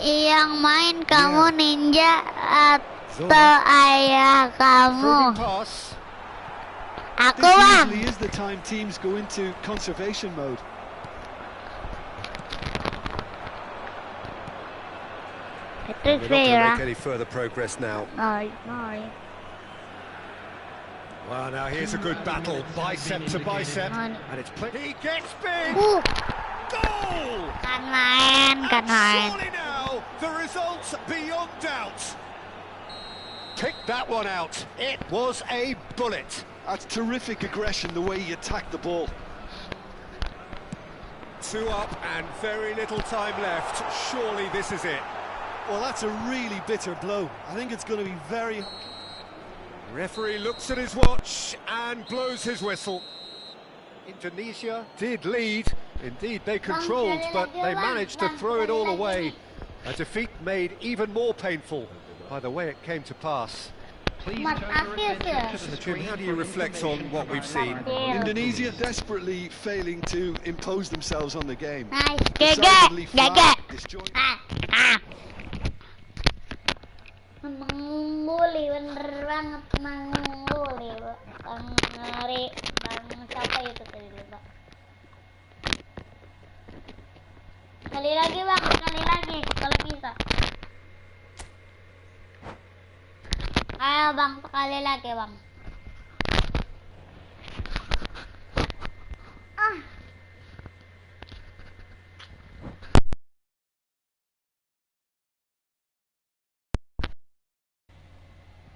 Yang main kamu ninja atau ayah kamu? Improving pass. Aku This Bang. usually is the time teams go into conservation mode. Patrick They're not going to Vieira. make any further progress now. Nori. Well, now here's a good battle, bicep to bicep, and it's played. He gets big. Goal! Kan main. And surely now the results beyond doubt. Pick that one out. It was a bullet. That's terrific aggression, the way he attacked the ball. 2 up and very little time left. Surely this is it. Well, that's a really bitter blow. I think it's going to be very... Referee looks at his watch and blows his whistle. Indonesia did lead. Indeed, they controlled, but they managed to throw it all away. A defeat made even more painful by the way it came to pass. Please turn your attention to So, the Jim, screen how do for you reflect on information what we've from our seen? live Indonesia desperately failing to impose themselves on the game. Nice. Decidedly flat, Gagak. disjointed. Mengungguli, bener banget mengungguli. Bang Ngeri, Bang siapa itu tadi lupa. Sekali lagi Bang, sekali lagi kalau bisa. kali lagi, Bang.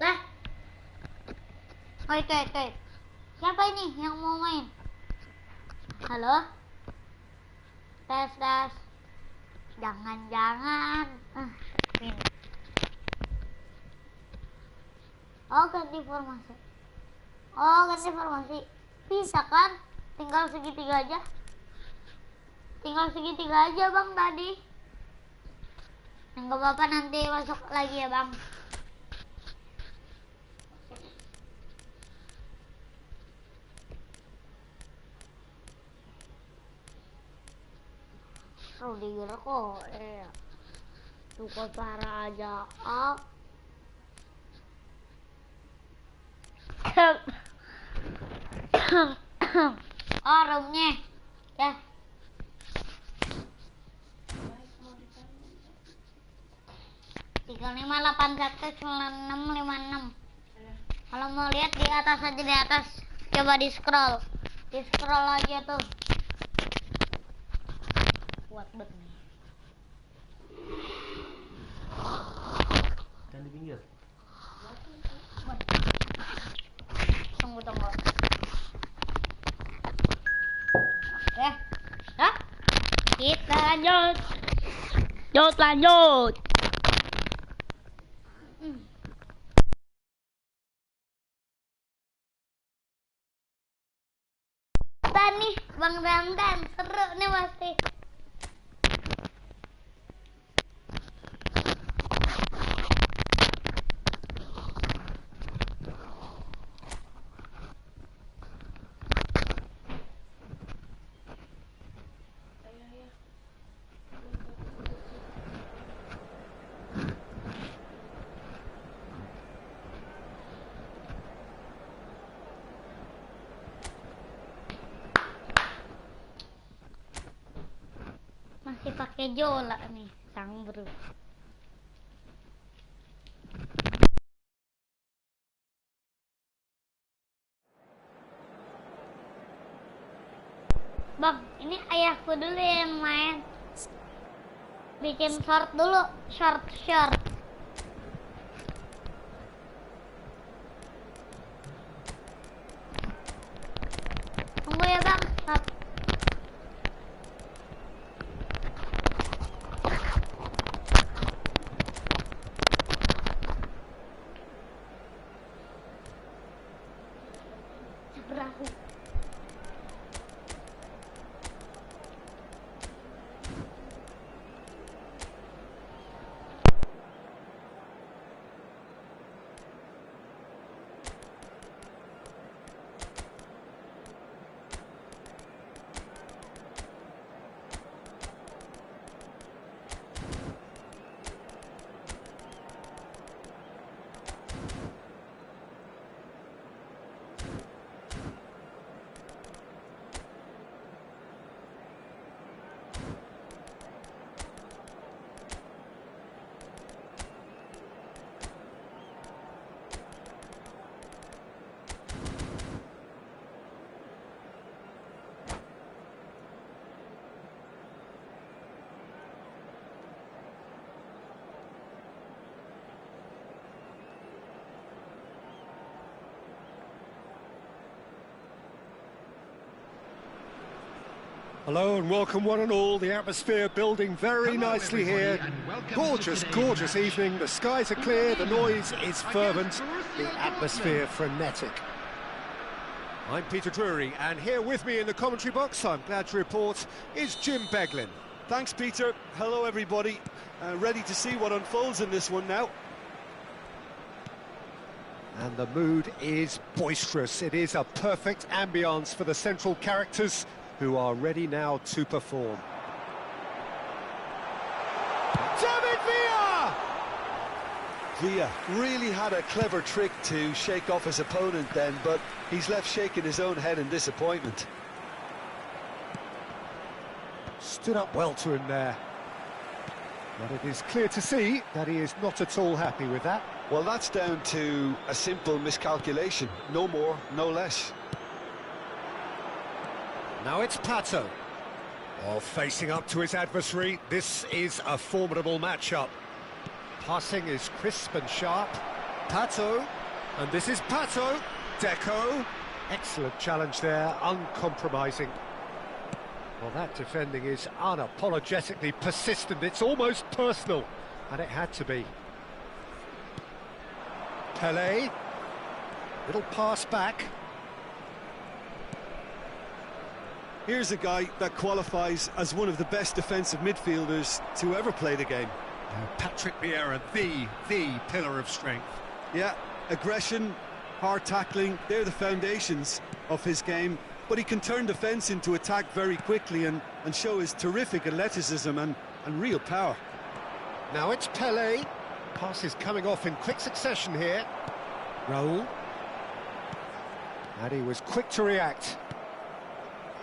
Lah. Oke. Siapa ini yang mau main? Halo? Tes. Jangan. Ini. Ganti formasi. Bisa kan? Tinggal segitiga aja, Bang, tadi. Enggak apa-apa, nanti masuk lagi ya, Bang. Dikira kok suka parah aja. Rumnya ya. 35819656. Kalau mau lihat di atas aja, di atas. Coba di scroll aja tuh. Kuat banget nih. Kan di pinggir. Tunggu. Oke. Kita lanjut. Nih, Bang Dandan, seru nih pasti. Masih pakai jola nih, sang bro. Bang, ini ayahku dulu yang main. Bikin short dulu, short. Tunggu ya, Bang. Berahu. Hello and welcome one and all. The atmosphere building very nicely here. Gorgeous evening. The skies are clear, the noise is fervent, the atmosphere frenetic. I'm Peter Drury, and here with me in the commentary box, I'm glad to report, is Jim Beglin. Thanks, Peter. Hello, everybody. Ready to see what unfolds in this one now. And the mood is boisterous. It is a perfect ambience for the central characters, who are ready now to perform. David Villa! Villa really had a clever trick to shake off his opponent then, but he's left shaking his own head in disappointment. Stood up well to him there. But it is clear to see that he is not at all happy with that. Well, that's down to a simple miscalculation. No more, no less. Now it's Pato. Oh, facing up to his adversary, this is a formidable matchup. Passing is crisp and sharp. Pato, and this is Pato. Deco. Excellent challenge there, uncompromising. Well, that defending is unapologetically persistent. It's almost personal, and it had to be. Pelé. Little pass back. Here's a guy that qualifies as one of the best defensive midfielders to ever play the game. Patrick Vieira, the pillar of strength. Yeah, aggression, hard tackling, they're the foundations of his game. But he can turn defence into attack very quickly and show his terrific athleticism and real power. Now it's Pelé. Pass is coming off in quick succession here. Raul. And he was quick to react.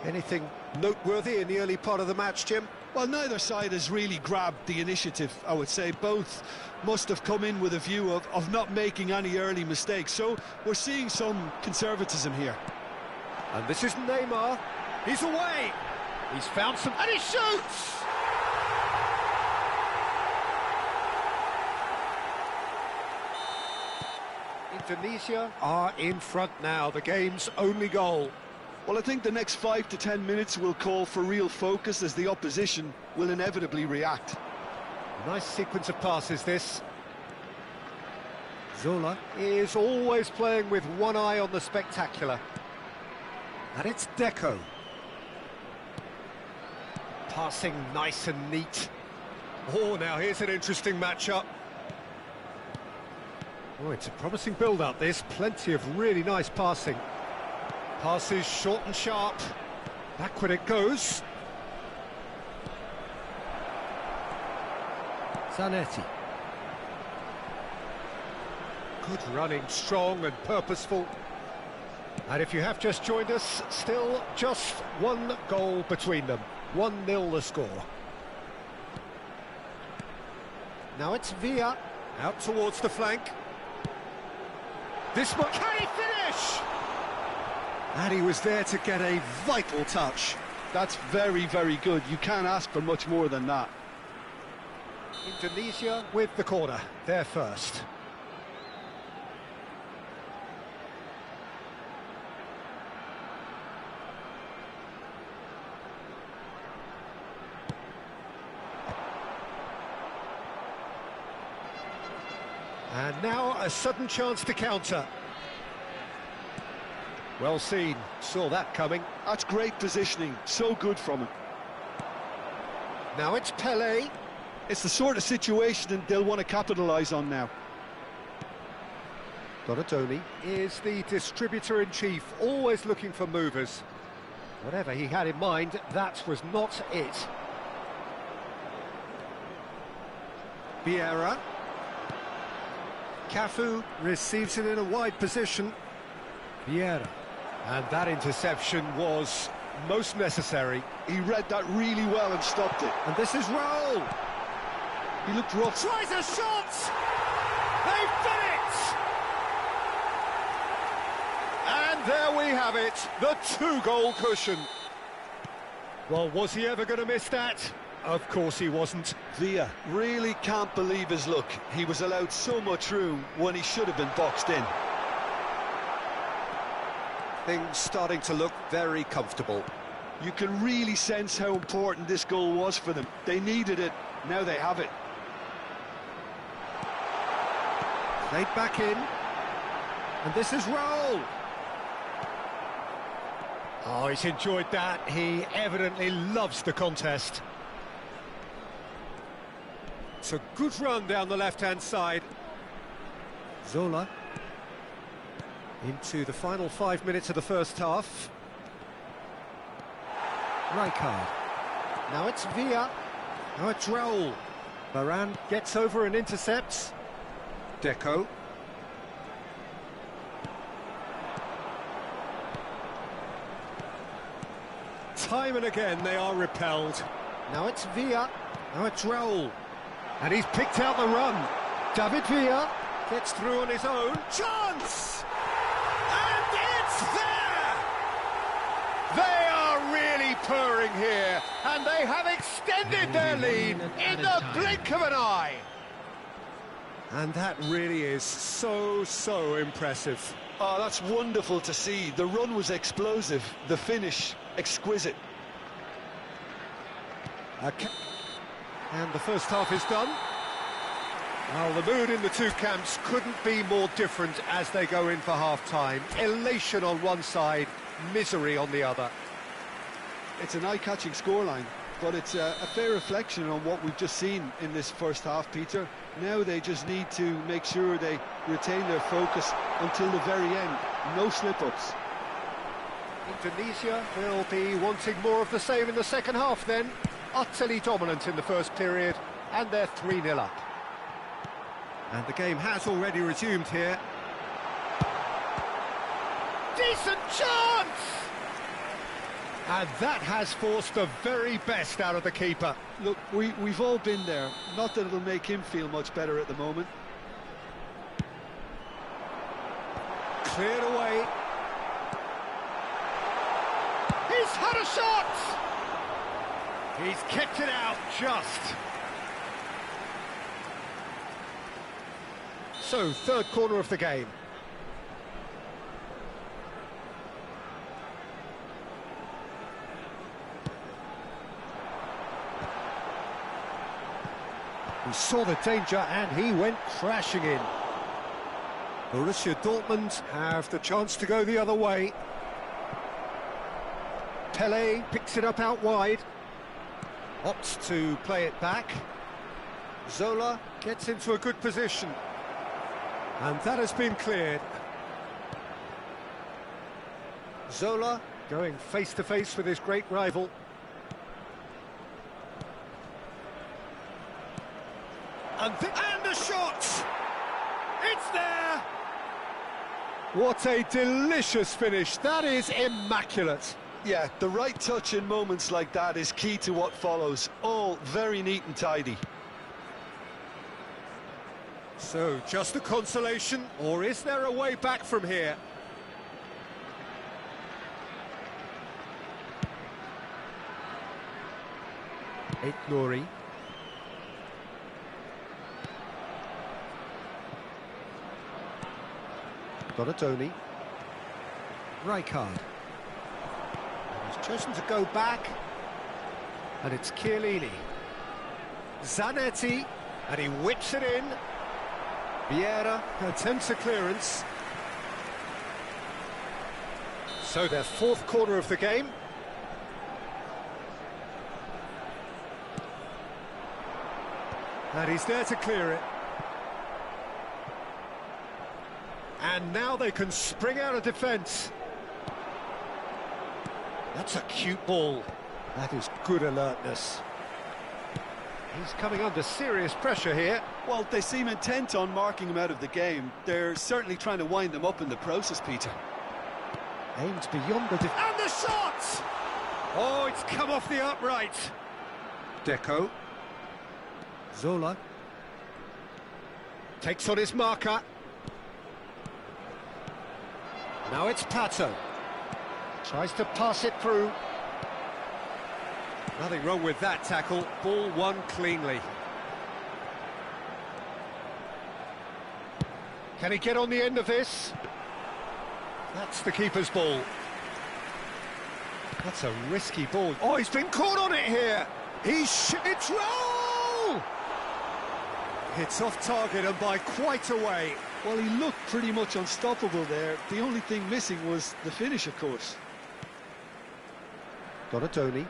Anything noteworthy in the early part of the match, Jim? Well, neither side has really grabbed the initiative, I would say. Both must have come in with a view of not making any early mistakes. So we're seeing some conservatism here. And this is Neymar. He's away. He's found some... and he shoots! Indonesia are in front now. The game's only goal. Well, I think the next 5 to 10 minutes will call for real focus as the opposition will inevitably react. Nice sequence of passes, this. Zola is always playing with one eye on the spectacular. And it's Deco. Passing nice and neat. Oh, now here's an interesting matchup. Oh, it's a promising build-up, this. Plenty of really nice passing. Passes short and sharp. Backward it goes. Zanetti. Good running, strong and purposeful. And if you have just joined us, still just one goal between them. 1-0 the score. Now it's Villa, out towards the flank. This one, can he finish? And he was there to get a vital touch. That's very, very good. You can't ask for much more than that. Indonesia with the corner, they're first. And now a sudden chance to counter. Well seen, saw that coming. That's great positioning, so good from him. Now it's Pelé. It's the sort of situation they'll want to capitalise on now. Donatoni is the distributor-in-chief, always looking for movers. Whatever he had in mind, that was not it. Vieira. Cafu receives it in a wide position. Vieira. And that interception was most necessary. He read that really well and stopped it. And this is Raul. He looked rough. Tries a shot! They've done it! And there we have it, the 2-goal cushion. Well, was he ever going to miss that? Of course he wasn't. Villa really can't believe his luck. He was allowed so much room when he should have been boxed in. Things starting to look very comfortable. You can really sense how important this goal was for them. They needed it, now they have it. Played back in. And this is Raul. Oh, he's enjoyed that. He evidently loves the contest. It's a good run down the left-hand side. Zola. Into the final 5 minutes of the first half. Rijkaard. Now it's Villa. Now it's Raul. Varane gets over and intercepts. Deco. Time and again they are repelled. Now it's Villa. Now it's Raul. And he's picked out the run. David Villa Gets through on his own. Chance! And it's there! They are really purring here, and they have extended their lead in the blink of an eye. And that really is so impressive. Oh, that's wonderful to see. The run was explosive, the finish exquisite. And the first half is done. Well, the mood in the two camps couldn't be more different as they go in for half-time. Elation on one side, misery on the other. It's an eye-catching scoreline, but it's a fair reflection on what we've just seen in this first half, Peter. Now they just need to make sure they retain their focus until the very end. No slip-ups. Indonesia will be wanting more of the same in the second half then. Utterly dominant in the first period, and they're 3-0 up. And the game has already resumed here. Decent chance! And that has forced the very best out of the keeper. Look, we've all been there. Not that it'll make him feel much better at the moment. Cleared away. He's had a shot! He's kept it out just. So, third corner of the game. He saw the danger and he went crashing in. Borussia Dortmund have the chance to go the other way. Pele picks it up out wide. Opts to play it back. Zola gets into a good position. And that has been cleared. Zola going face-to-face with his great rival. And the shot! It's there! What a delicious finish. That is immaculate. Yeah, the right touch in moments like that is key to what follows. All very neat and tidy. So, just a consolation, or is there a way back from here? Nori. Donatoni. Rijkaard. He's chosen to go back. And it's Chiellini. Zanetti. And he whips it in. Vieira attempts a clearance. So their fourth corner of the game. And he's there to clear it. And now they can spring out of defence. That's a cute ball. That is good alertness. He's coming under serious pressure here. Well, they seem intent on marking him out of the game. They're certainly trying to wind them up in the process, Peter. Aimed beyond the and the shot! Oh, it's come off the upright. Deco. Zola. Takes on his marker. Now it's Pato. Tries to pass it through. Nothing wrong with that tackle. Ball won cleanly. Can he get on the end of this? That's the keeper's ball. That's a risky ball. Oh, he's been caught on it here. It's roll! It's off target and by quite a way. Well, he looked pretty much unstoppable there. The only thing missing was the finish, of course. Donatoni.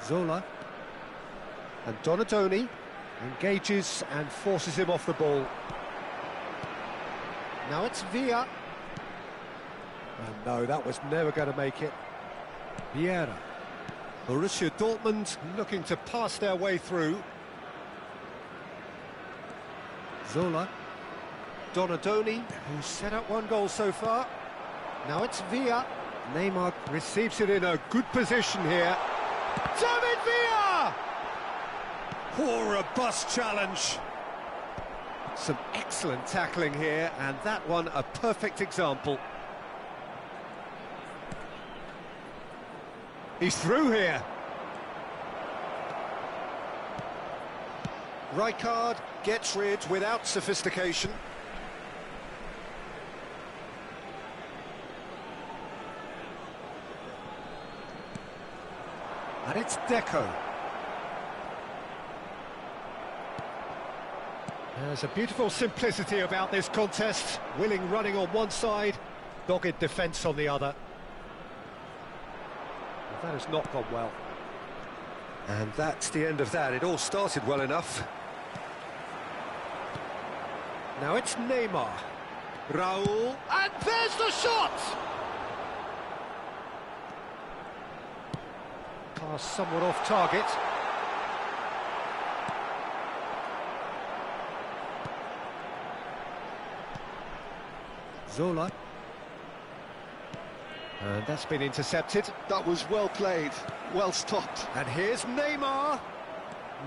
Zola. And Donatoni engages and forces him off the ball. Now it's Villa. And no, that was never going to make it. Vieira. Borussia Dortmund looking to pass their way through. Zola. Donatoni, who's set up one goal so far. Now it's Villa. Neymar receives it in a good position here. David Villa! Poor robust challenge. Some excellent tackling here, and that one a perfect example. He's through here. Rijkaard gets rid without sophistication. And it's Deco. There's a beautiful simplicity about this contest. Willing running on one side, dogged defence on the other. That has not gone well. And that's the end of that. It all started well enough. Now it's Neymar. Raul. And there's the shot! Pass somewhat off target. Zola. And that's been intercepted. That was well played, well stopped. And here's Neymar.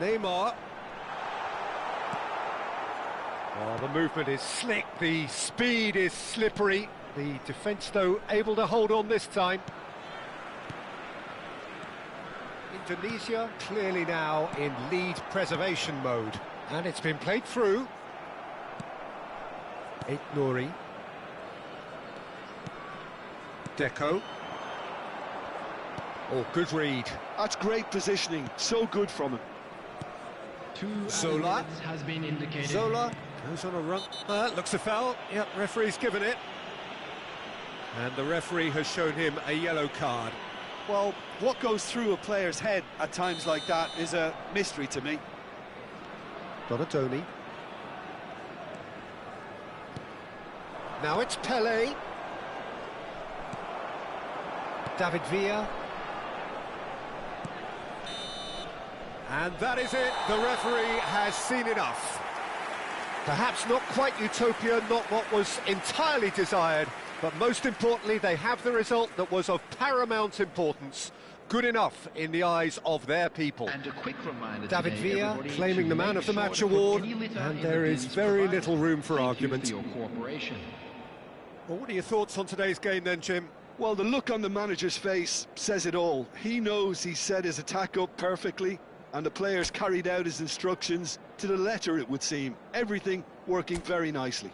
Neymar. Oh, the movement is slick, the speed is slippery. The defence, though, able to hold on this time. Indonesia clearly now in lead preservation mode. And it's been played through. Nuri. Deco. Oh, good read. That's great positioning, so good from him. Zola has been indicated. Zola goes on a run. Looks a foul. Yep, referee's given it. And the referee has shown him a yellow card. Well, what goes through a player's head at times like that is a mystery to me. Donatoni. Now it's Pele. David Villa. And that is it. The referee has seen enough. Perhaps not quite utopia, not what was entirely desired, but most importantly, they have the result that was of paramount importance. Good enough in the eyes of their people. And a quick reminder David today, Villa everybody, claiming to the man make of the sure match to put award, any litter and in there the is bins very provided. little room for Thank argument. you for your cooperation. Well, what are your thoughts on today's game then, Jim? Well, the look on the manager's face says it all. He knows he set his attack up perfectly, and the players carried out his instructions to the letter, it would seem. Everything working very nicely.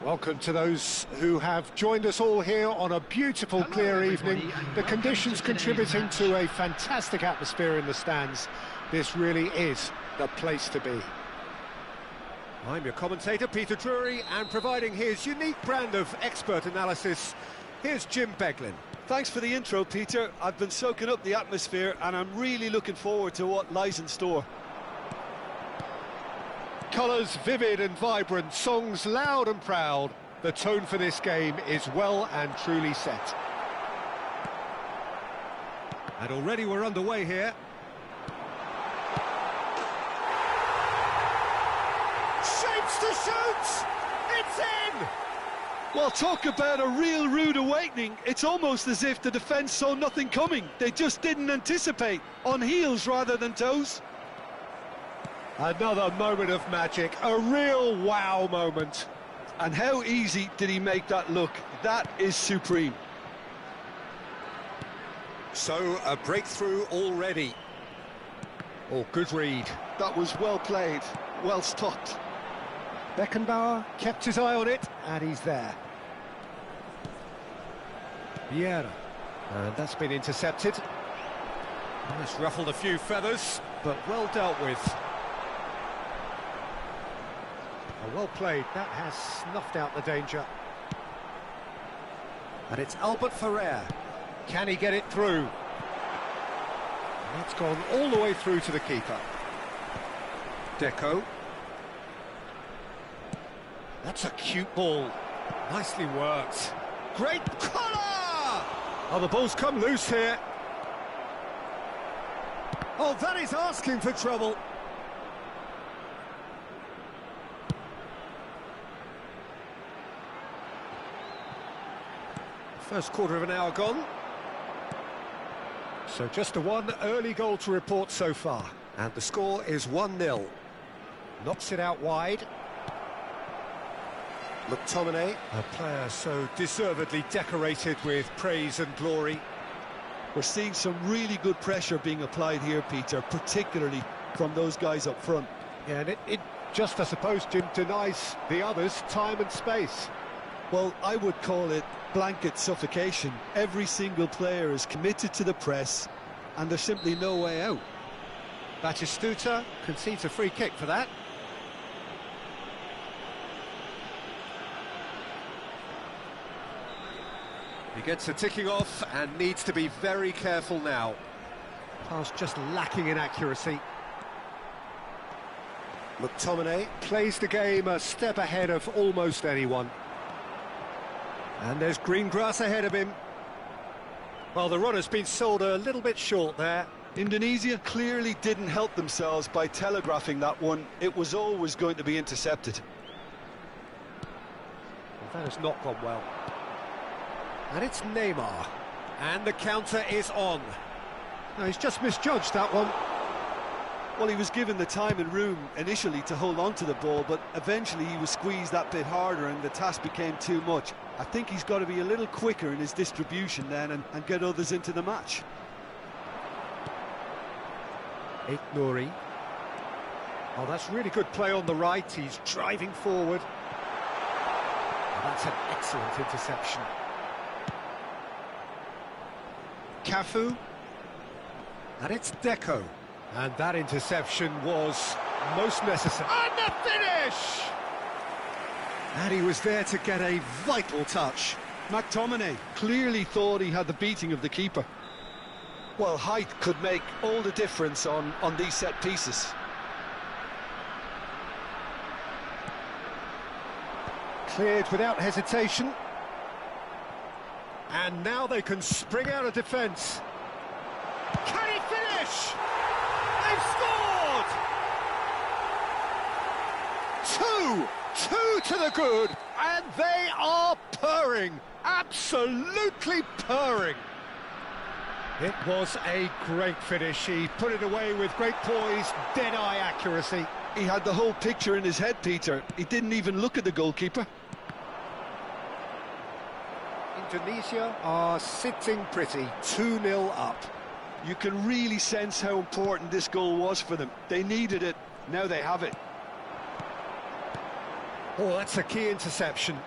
Welcome to those who have joined us all here on a beautiful, clear evening. The conditions contributing to a fantastic atmosphere in the stands. This really is the place to be. I'm your commentator, Peter Drury, and providing his unique brand of expert analysis, here's Jim Beglin. Thanks for the intro, Peter. I've been soaking up the atmosphere, and I'm really looking forward to what lies in store. Colours vivid and vibrant, songs loud and proud. The tone for this game is well and truly set. And already we're underway here. Shapes to shoot! It's in! Well, talk about a real rude awakening. It's almost as if the defence saw nothing coming. They just didn't anticipate. On heels rather than toes. Another moment of magic, a real wow moment. And how easy did he make that look? That is supreme. So, a breakthrough already. Oh, good read. That was well played, well stopped. Beckenbauer kept his eye on it, and he's there. Vieira, and that's been intercepted. That's ruffled a few feathers, but well dealt with. Well played, that has snuffed out the danger. And it's Albert Ferrer. Can he get it through? And that's gone all the way through to the keeper. Deco. That's a cute ball. Nicely worked. Great collar! Oh, the ball's come loose here. Oh, that is asking for trouble. First quarter of an hour gone. So just the one early goal to report so far. And the score is 1-0. Knocks it out wide. McTominay, a player so deservedly decorated with praise and glory. We're seeing some really good pressure being applied here, Peter, particularly from those guys up front. Yeah, and it just, I suppose, Jim, denies the others time and space. Well, I would call it blanket suffocation. Every single player is committed to the press, and there's simply no way out. Batistuta concedes a free kick for that. He gets a ticking off and needs to be very careful now. Pass just lacking in accuracy. McTominay plays the game a step ahead of almost anyone. And there's green grass ahead of him. Well, the runner's been sold a little bit short there. Indonesia clearly didn't help themselves by telegraphing that one. It was always going to be intercepted. Well, that has not gone well. And it's Neymar. And the counter is on. No, he's just misjudged that one. Well, he was given the time and room initially to hold on to the ball, but eventually he was squeezed that bit harder and the task became too much. I think he's got to be a little quicker in his distribution then and get others into the match. Nouri. Oh, that's really good play on the right. He's driving forward. Oh, that's an excellent interception. Cafu. And it's Deco. And that interception was most necessary. And the finish! And he was there to get a vital touch. McTominay clearly thought he had the beating of the keeper. Well, height could make all the difference on these set pieces. Cleared without hesitation. And now they can spring out of defence. Can he finish? They've scored! Two to the good, and they are purring, absolutely purring. It was a great finish. He put it away with great poise, dead-eye accuracy. He had the whole picture in his head, Peter. He didn't even look at the goalkeeper. Indonesia are sitting pretty, 2-0 up. You can really sense how important this goal was for them. They needed it, now they have it. Oh, that's a key interception.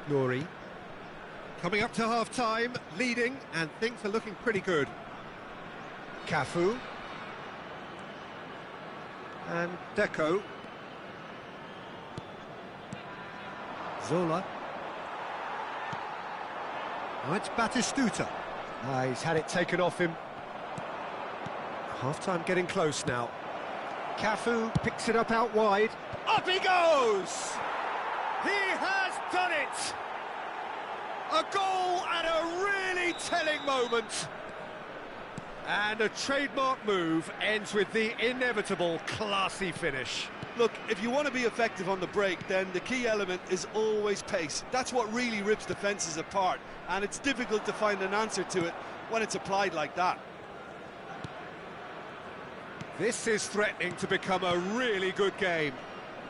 Dari. Coming up to half-time, leading, and things are looking pretty good. Cafu. And Deco. Zola. Now it's Batistuta. He's had it taken off him. Half-time getting close now. Cafu picks it up out wide. Up he goes! He has done it! A goal at a really telling moment. And a trademark move ends with the inevitable classy finish. Look, if you want to be effective on the break, then the key element is always pace. That's what really rips defences apart, and it's difficult to find an answer to it when it's applied like that. This is threatening to become a really good game.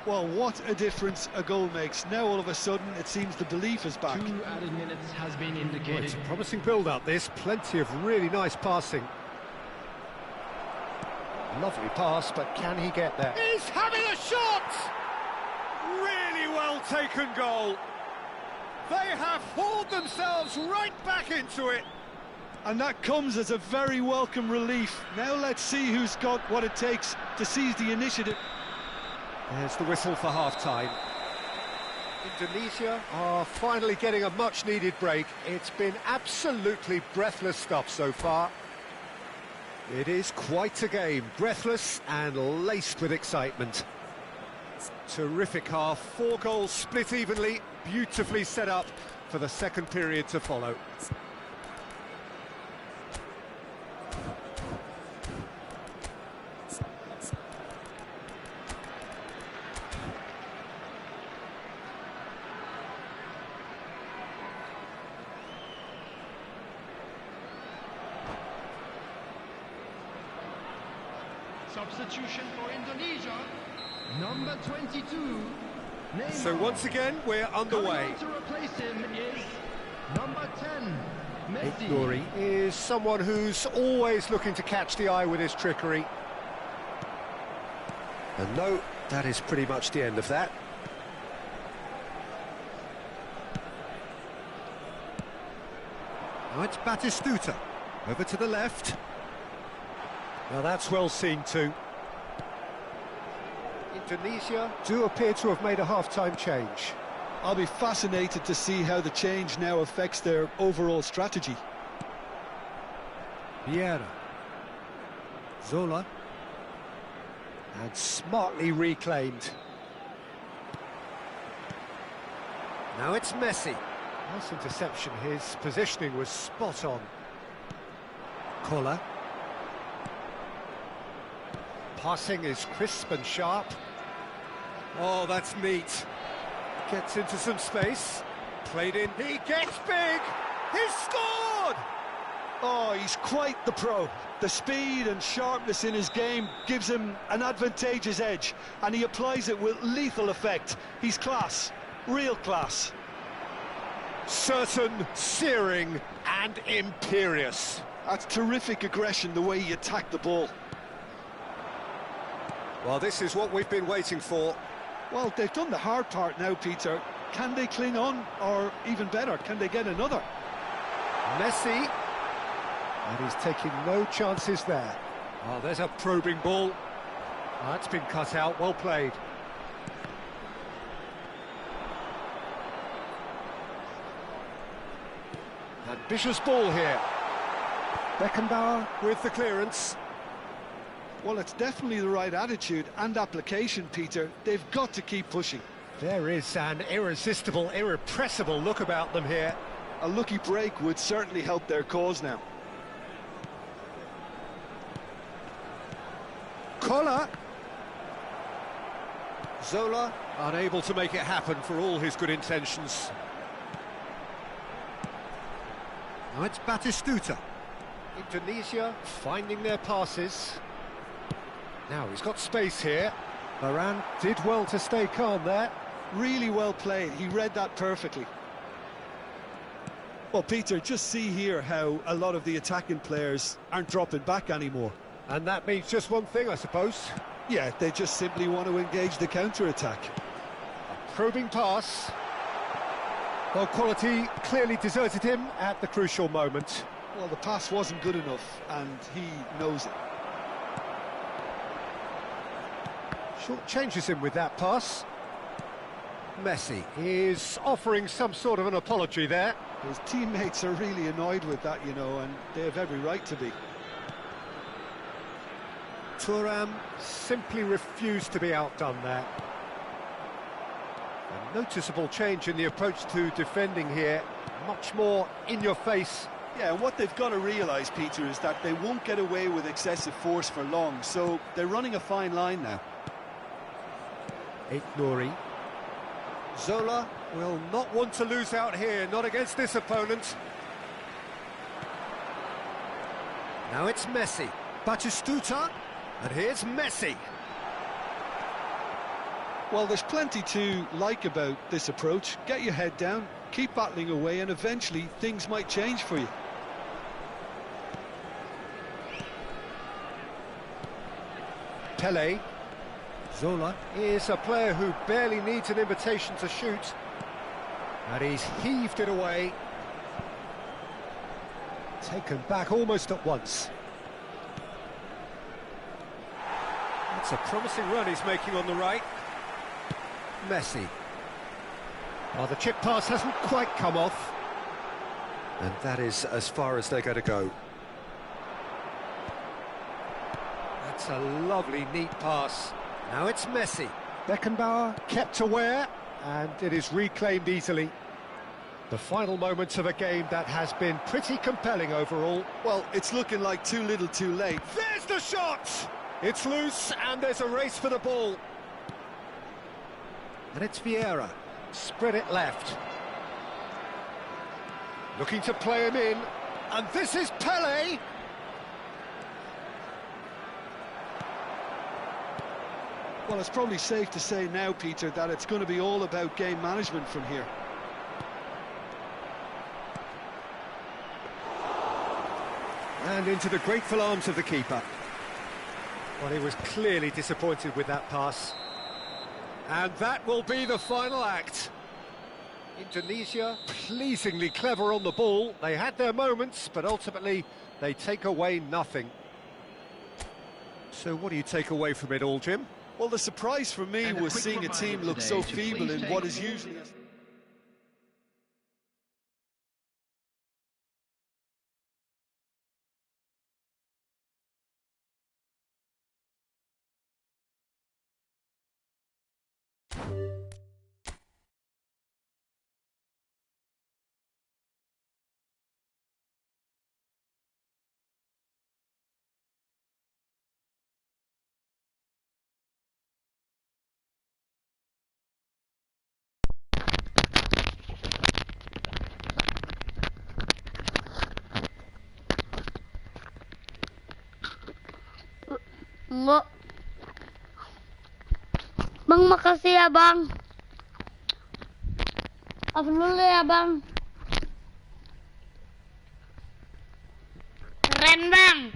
Well, what a difference a goal makes. Now all of a sudden it seems the belief is back. 2 added minutes has been Well, indicated. it's a promising build-up, this. Plenty of really nice passing. Lovely pass, but can he get there? He's having a shot! Really well taken goal. They have hauled themselves right back into it. And that comes as a very welcome relief. Now let's see who's got what it takes to seize the initiative. There's the whistle for half-time. Indonesia are finally getting a much-needed break. It's been absolutely breathless stuff so far. It is quite a game, breathless and laced with excitement. Terrific half, 4 goals split evenly, beautifully set up for the second period to follow. Substitution for Indonesia, number 22. Neymar. So once again, we're underway. Coming on to replace him is number 10, Messi. Dari is someone who's always looking to catch the eye with his trickery. And no, that is pretty much the end of that. Now it's Batistuta. Over to the left. Now that's well seen too. Indonesia do appear to have made a half-time change. I'll be fascinated to see how the change now affects their overall strategy. Vieira. Zola. And smartly reclaimed. Now it's Messi. Nice interception, his positioning was spot on. Kola. Passing is crisp and sharp. Oh, that's neat. Gets into some space. Played in. He gets big. He's scored! Oh, he's quite the pro. The speed and sharpness in his game gives him an advantageous edge, and he applies it with lethal effect. He's class. Real class. Certain, searing, and imperious. That's terrific aggression, the way he attacked the ball. Well, this is what we've been waiting for. Well, they've done the hard part now, Peter. Can they cling on, or even better, can they get another? Messi. And he's taking no chances there. Oh, there's a probing ball. Oh, that's been cut out, well played. Ambitious ball here. Beckenbauer with the clearance. Well, it's definitely the right attitude and application, Peter. They've got to keep pushing. There is an irresistible, irrepressible look about them here. A lucky break would certainly help their cause now. Kola. Zola unable to make it happen for all his good intentions. Now it's Batistuta. Indonesia finding their passes. Now he's got space here. Varane did well to stay calm there. Really well played. He read that perfectly. Well, Peter, just see here how a lot of the attacking players aren't dropping back anymore. And that means just one thing, I suppose. Yeah, they just simply want to engage the counter-attack. Probing pass. Well, quality clearly deserted him at the crucial moment. Well, the pass wasn't good enough, and he knows it. Short changes him with that pass. Messi is offering some sort of an apology there. His teammates are really annoyed with that, you know, and they have every right to be. Thuram simply refused to be outdone there. A noticeable change in the approach to defending here. Much more in your face. Yeah, and what they've got to realise, Peter, is that they won't get away with excessive force for long, so they're running a fine line now. Nori. Zola will not want to lose out here, not against this opponent. Now it's Messi. Batistuta, and here's Messi. Well, there's plenty to like about this approach. Get your head down, keep battling away, and eventually things might change for you. Pele. Zola is a player who barely needs an invitation to shoot. And he's heaved it away. Taken back almost at once. That's a promising run he's making on the right. Messi. Oh, the chip pass hasn't quite come off. And that is as far as they're going to go. That's a lovely, neat pass. Now it's Messi. Beckenbauer kept aware, and it is reclaimed easily. The final moments of a game that has been pretty compelling overall. Well, it's looking like too little too late. There's the shot! It's loose, and there's a race for the ball. And it's Vieira. Spread it left. Looking to play him in. And this is Pele. Well, it's probably safe to say now, Peter, that it's going to be all about game management from here. And into the grateful arms of the keeper. Well, he was clearly disappointed with that pass. And that will be the final act. Indonesia, pleasingly clever on the ball. They had their moments, but ultimately they take away nothing. So what do you take away from it all, Jim? Well, the surprise for me was seeing a team look so feeble in what is usually... Enggak. Bang, makasih ya, Bang. Off dulu ya, Bang. Keren, Bang.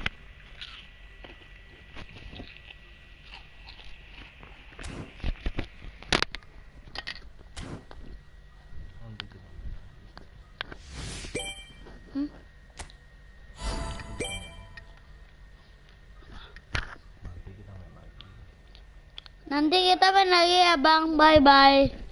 Nanti kita main lagi ya, Bang. Bye-bye.